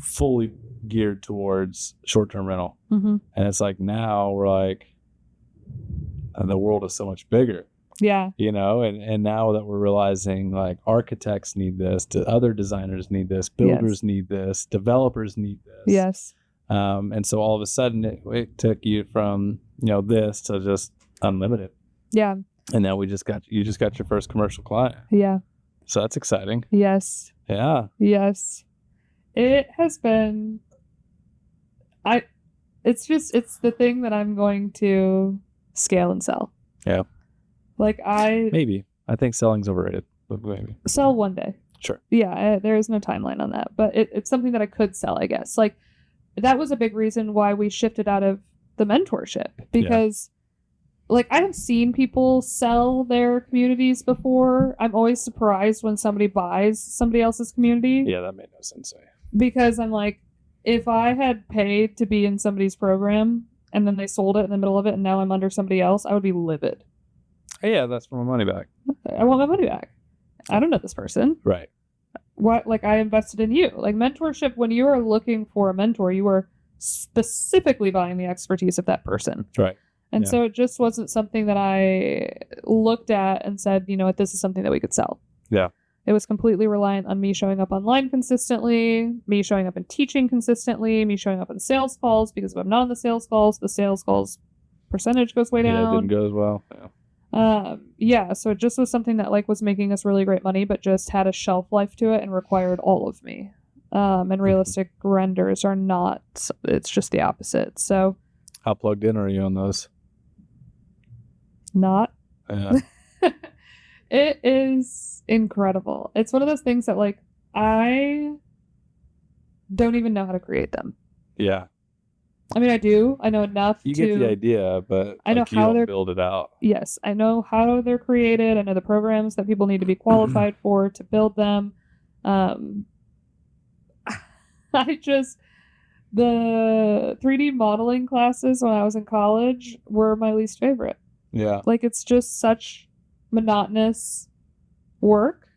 fully geared towards short-term rental. Mm-hmm. And it's like now we're like, and the world is so much bigger, Yeah. and now that we're realizing like architects need this, other designers need this, builders need this, developers need this. Yes. And so all of a sudden it took you from, this to just unlimited. Yeah. And now you just got your first commercial client. Yeah. So that's exciting. Yes. Yeah. Yes. It has been, it's the thing that I'm going to scale and sell. Yeah. Like Maybe. I think selling's overrated, but maybe. sell one day. Sure. Yeah. There is no timeline on that, but it's something that I could sell, I guess. Like that was a big reason why we shifted out of the mentorship, because like, I have seen people sell their communities before. I'm always surprised when somebody buys somebody else's community. Yeah, that made no sense to me. Because I'm like, if I had paid to be in somebody's program and then they sold it in the middle of it and now I'm under somebody else, I would be livid. Yeah, that's for my money back. I want my money back. I don't know this person. Right. What, like, I invested in you. Like, mentorship, when you are looking for a mentor, you are specifically buying the expertise of that person. Right. And Yeah. so it just wasn't something that I looked at and said, you know what, this is something that we could sell. Yeah. It was completely reliant on me showing up online consistently, me showing up and teaching consistently, me showing up on sales calls, because if I'm not on the sales calls percentage goes way down. Yeah, it didn't go as well. Yeah. So it just was something that like was making us really great money, but just had a shelf life to it and required all of me. And realistic renders are not, it's just the opposite. So how plugged in are you on those? Not. Yeah. It is incredible. It's one of those things that like I don't even know how to create them. Yeah. I mean, I do. I know enough You get the idea, but I know like, you how don't they're build it out. Yes, I know how they're created. I know the programs that people need to be qualified for to build them. The 3D modeling classes when I was in college were my least favorite. Yeah. Like, it's just such monotonous work,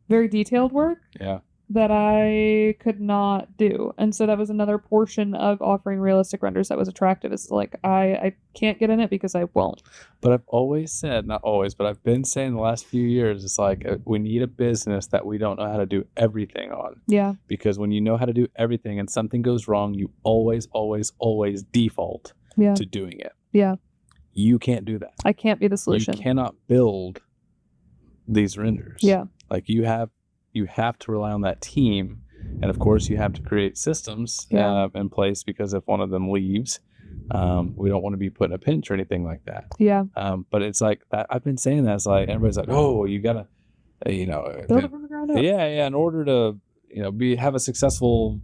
very detailed work. Yeah. That I could not do. And so that was another portion of offering realistic renders that was attractive. Is like, I can't get in it because I won't. But I've always said, not always, but I've been saying the last few years, it's like we need a business that we don't know how to do everything on. Yeah. Because when you know how to do everything and something goes wrong, you always default to doing it. Yeah. You can't do that. I can't be the solution. You cannot build these renders. Yeah. Like you have to rely on that team, and of course you have to create systems in place, because if one of them leaves, we don't want to be put in a pinch or anything like that. Yeah. But it's like that. I've been saying that. It's like everybody's like, oh, you gotta, build it from the ground up. Yeah. In order to, have a successful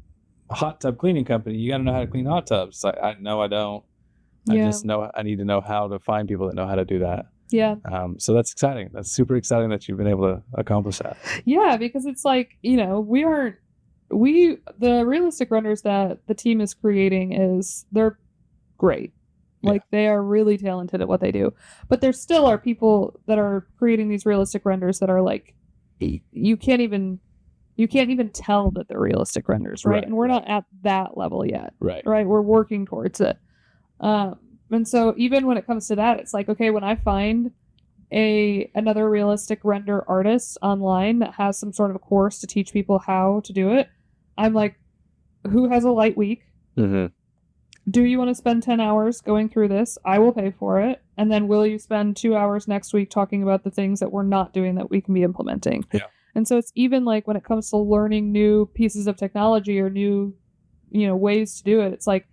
hot tub cleaning company, you got to know how to clean hot tubs. It's like, I don't. I just know I need to know how to find people that know how to do that. Yeah. So that's exciting. That's super exciting that you've been able to accomplish that. Yeah, because it's like, the realistic renders that the team is creating they're great. Like, they are really talented at what they do. But there still are people that are creating these realistic renders that are like, you can't even tell that they're realistic renders, right? And we're not at that level yet. Right. We're working towards it. And so even when it comes to that, it's like, okay, when I find another realistic render artist online that has some sort of a course to teach people how to do it, I'm like, who has a light week? Mm-hmm. Do you want to spend 10 hours going through this? I will pay for it. And then will you spend 2 hours next week talking about the things that we're not doing that we can be implementing? Yeah. And so it's even like when it comes to learning new pieces of technology or new, ways to do it, it's like,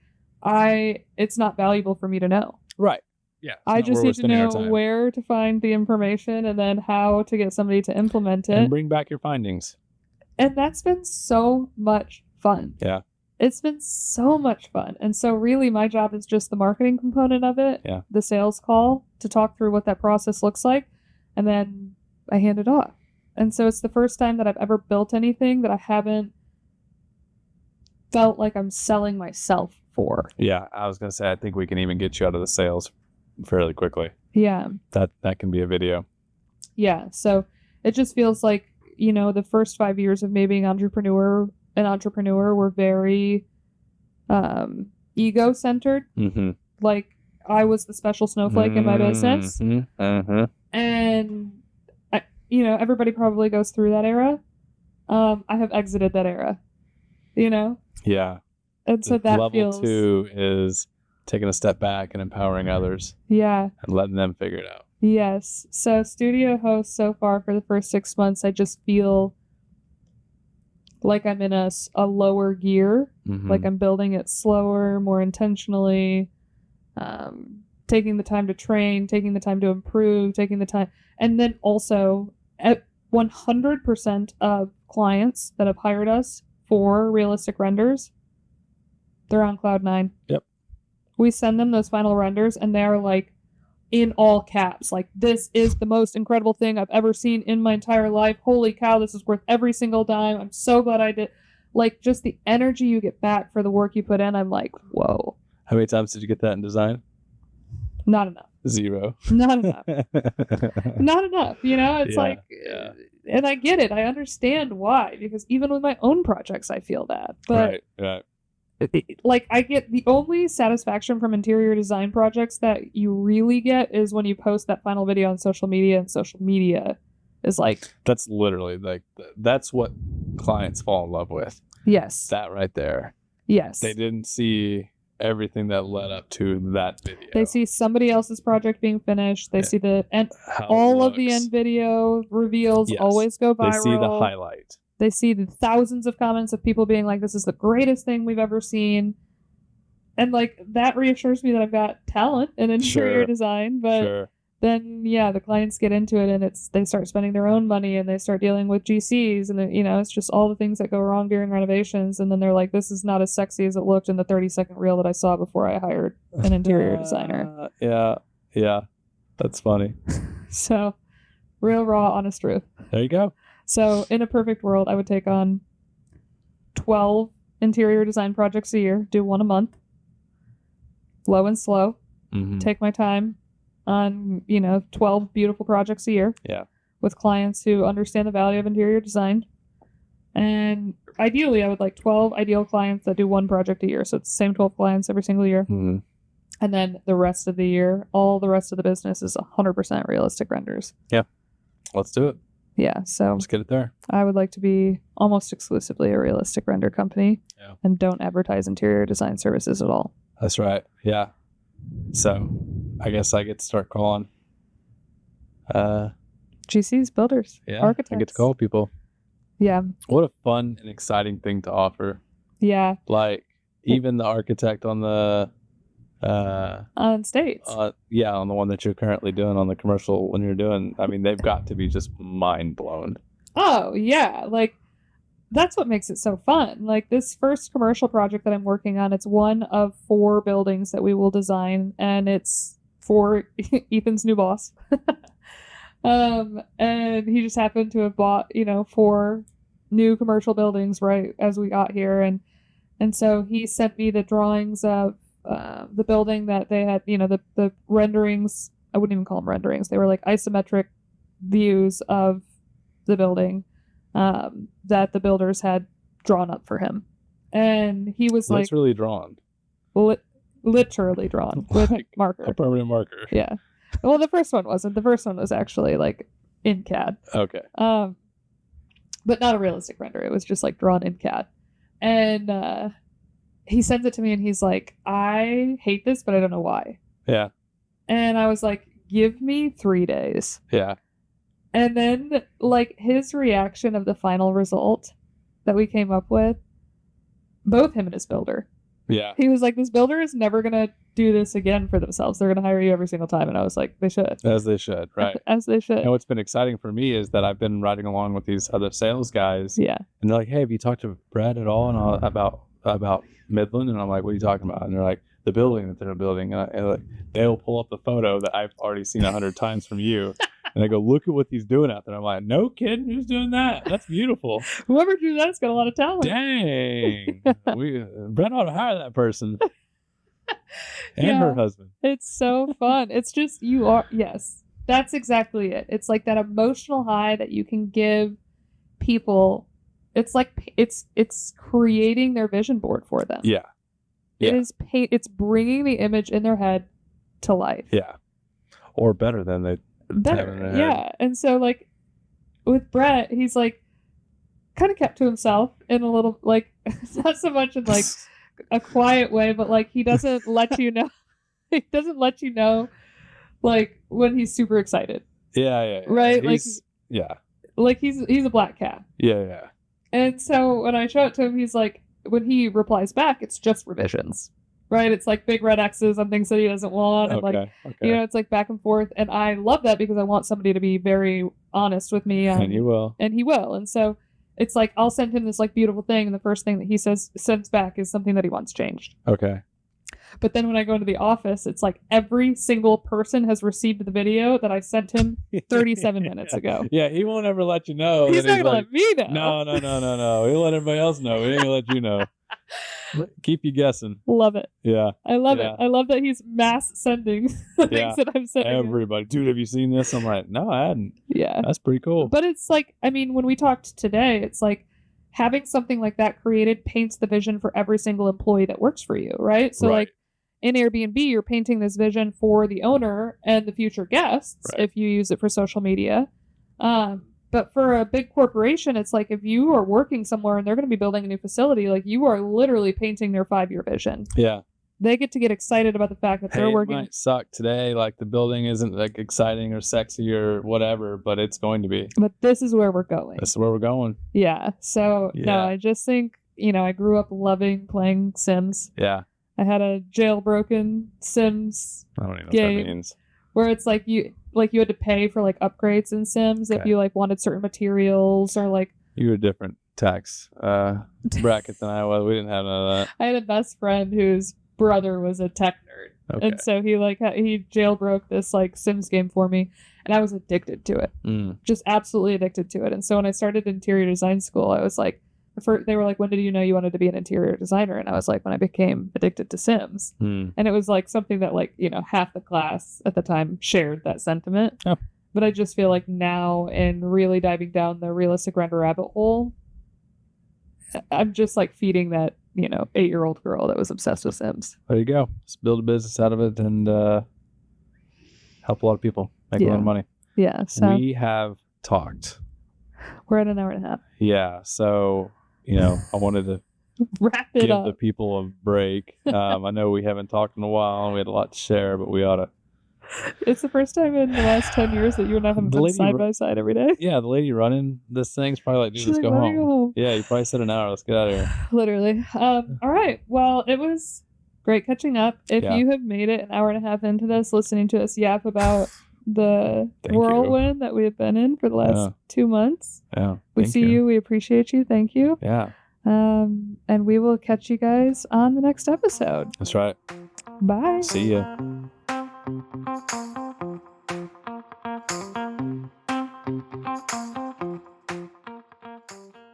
it's not valuable for me to know. Right. Yeah. I just need to know where to find the information and then how to get somebody to implement it. And bring back your findings. And that's been so much fun. Yeah. It's been so much fun. And so really my job is just the marketing component of it. Yeah. The sales call to talk through what that process looks like. And then I hand it off. And so it's the first time that I've ever built anything that I haven't felt like I'm selling myself for. Yeah, I was gonna say, I think we can even get you out of the sales fairly quickly. Yeah, that can be a video. Yeah, so it just feels like the first 5 years of me being an entrepreneur were very ego centered. Mm-hmm. Like I was the special snowflake in my business, and everybody probably goes through that era. I have exited that era. Yeah. And so that level feels... 2 is taking a step back and empowering others. Yeah. And letting them figure it out. Yes. So studio host so far for the first 6 months, I just feel like I'm in a lower gear. Mm-hmm. Like I'm building it slower, more intentionally, taking the time to train, taking the time to improve, taking the time. And then also at 100% of clients that have hired us for realistic renders, they're on Cloud 9. Yep. We send them those final renders and they're like in all caps, like, this is the most incredible thing I've ever seen in my entire life. Holy cow, this is worth every single dime. I'm so glad I did. Like, just the energy you get back for the work you put in, I'm like, whoa. How many times did you get that in design? Not enough. 0. Not enough. Not enough. You know, it's and I get it. I understand why, because even with my own projects, I feel that. But right. Like, I get the only satisfaction from interior design projects that you really get is when you post that final video on social media, and social media is like, that's literally like, that's what clients fall in love with. Yes. That right there. Yes. They didn't see everything that led up to that video. They see somebody else's project being finished. They see the end. All of the end video reveals always go viral. They see the highlight. They see the thousands of comments of people being like, this is the greatest thing we've ever seen. And like, that reassures me that I've got talent in interior design. But then, the clients get into it, and they start spending their own money, and they start dealing with GCs, and it's just all the things that go wrong during renovations. And then they're like, this is not as sexy as it looked in the 30-second reel that I saw before I hired an interior designer. Yeah. That's funny. So, real, raw, honest truth. There you go. So, in a perfect world, I would take on 12 interior design projects a year, do one a month, low and slow, take my time on, 12 beautiful projects a year. Yeah. With clients who understand the value of interior design. And ideally, I would like 12 ideal clients that do one project a year. So it's the same 12 clients every single year. Mm-hmm. And then the rest of the year, all the rest of the business is 100% realistic renders. Yeah. Let's do it. Yeah. So let's get it there. I would like to be almost exclusively a realistic render company and don't advertise interior design services at all. That's right. Yeah. So I guess I get to start calling GCs, builders, architects. I get to call people. Yeah. What a fun and exciting thing to offer. Yeah. Like, even the architect on the on States. On the one that you're currently doing on the commercial when you're doing, I mean, they've got to be just mind blown. Oh, yeah. Like, that's what makes it so fun. Like, this first commercial project that I'm working on, it's one of 4 buildings that we will design, and it's for Ethan's new boss. And he just happened to have bought, 4 new commercial buildings right as we got here, and so he sent me the drawings of the building that they had, the renderings. I wouldn't even call them renderings. They were like isometric views of the building that the builders had drawn up for him. And he was That's really drawn. Literally drawn with a marker. A permanent marker. Yeah. Well, the first one wasn't. The first one was actually like in CAD. Okay. But not a realistic render. It was just like drawn in CAD. And he sends it to me and he's like, I hate this, but I don't know why. Yeah. And I was like, give me 3 days. Yeah. And then, like, his reaction of the final result that we came up with, both him and his builder. Yeah. He was like, this builder is never going to do this again for themselves. They're going to hire you every single time. And I was like, they should. As they should, right. As they should. And what's been exciting for me is that I've been riding along with these other sales guys. Yeah. And they're like, hey, have you talked to Brad at all about Midland? And I'm like, what are you talking about? And they're like, the building that they're building. And they'll pull up the photo that I've already seen 100 times from you. And I go, look at what he's doing out there. I'm like, no kidding, who's doing that? That's beautiful. Whoever drew that's got a lot of talent. Dang. Brent ought to hire that person. And her husband. It's so fun. It's just, yes, that's exactly it. It's like that emotional high that you can give people. It's like, it's creating their vision board for them. Yeah. It's bringing the image in their head to life. Yeah. Or better than they better. Yeah. And so, like, with Brett, he's like kind of kept to himself in a little, like, not so much in like a quiet way, but like he doesn't let you know. He doesn't let you know, like, when he's super excited. Yeah. Right. Like he's a black cat. Yeah. And so when I show it to him, he's like, when he replies back, it's just revisions. Right? It's like big red X's on things that he doesn't want. And okay. It's like back and forth. And I love that because I want somebody to be very honest with me. And he will. And so it's like, I'll send him this like beautiful thing. And the first thing that he sends back is something that he wants changed. Okay. But then when I go into the office, it's like every single person has received the video that I sent him 37 minutes ago. Yeah, he won't ever let you know. He's not That going to let me know. No. He'll let everybody else know. He ain't gonna let you know. Keep you guessing. Love it. Yeah. I love Yeah. it. I love that he's mass sending things that I'm sending him. Everybody. Dude, have you seen this? I'm like, no, I hadn't. Yeah. That's pretty cool. But it's like, I mean, when we talked today, it's like having something like that created paints the vision for every single employee that works for you, right? So like in Airbnb, you're painting this vision for the owner and the future guests if you use it for social media. But for a big corporation, it's like if you are working somewhere and they're going to be building a new facility, like you are literally painting their 5-year vision. Yeah. They get to get excited about the fact that they're working. It might suck today, like the building isn't like exciting or sexy or whatever, but it's going to be. But this is where we're going. This is where we're going. Yeah. So no, I just think, I grew up loving playing Sims. Yeah. I had a jailbroken Sims I don't even know game what that means. Where it's like you had to pay for like upgrades in Sims if you like wanted certain materials or like. You were a different tax bracket than I was. We didn't have none of that. I had a best friend whose brother was a tech nerd, and so he jailbroke this like Sims game for me, and I was addicted to it, just absolutely addicted to it. And so when I started interior design school, I was like, they were like, when did you know you wanted to be an interior designer? And I was like, when I became addicted to Sims. And it was like something that like, half the class at the time shared that sentiment. Oh. But I just feel like now in really diving down the realistic render rabbit hole, I'm just like feeding that, 8-year-old girl that was obsessed with Sims. There you go. Let's build a business out of it and help a lot of people make a lot of money. Yeah. So we have talked. We're at an hour and a half. Yeah. So, I wanted to wrap it up. Give the people a break. I know we haven't talked in a while and we had a lot to share, but we ought to. It's the first time in the last 10 years that you and I haven't been side by side every day. Yeah, the lady running this thing's probably like, dude, let's go home. Yeah, you probably said an hour. Let's get out of here. Literally. All right. Well, it was great catching up. If you have made it an hour and a half into this, listening to us yap about the whirlwind that we have been in for the last 2 months. Yeah. We see you. We appreciate you. Thank you. Yeah. And we will catch you guys on the next episode. That's right. Bye. See ya.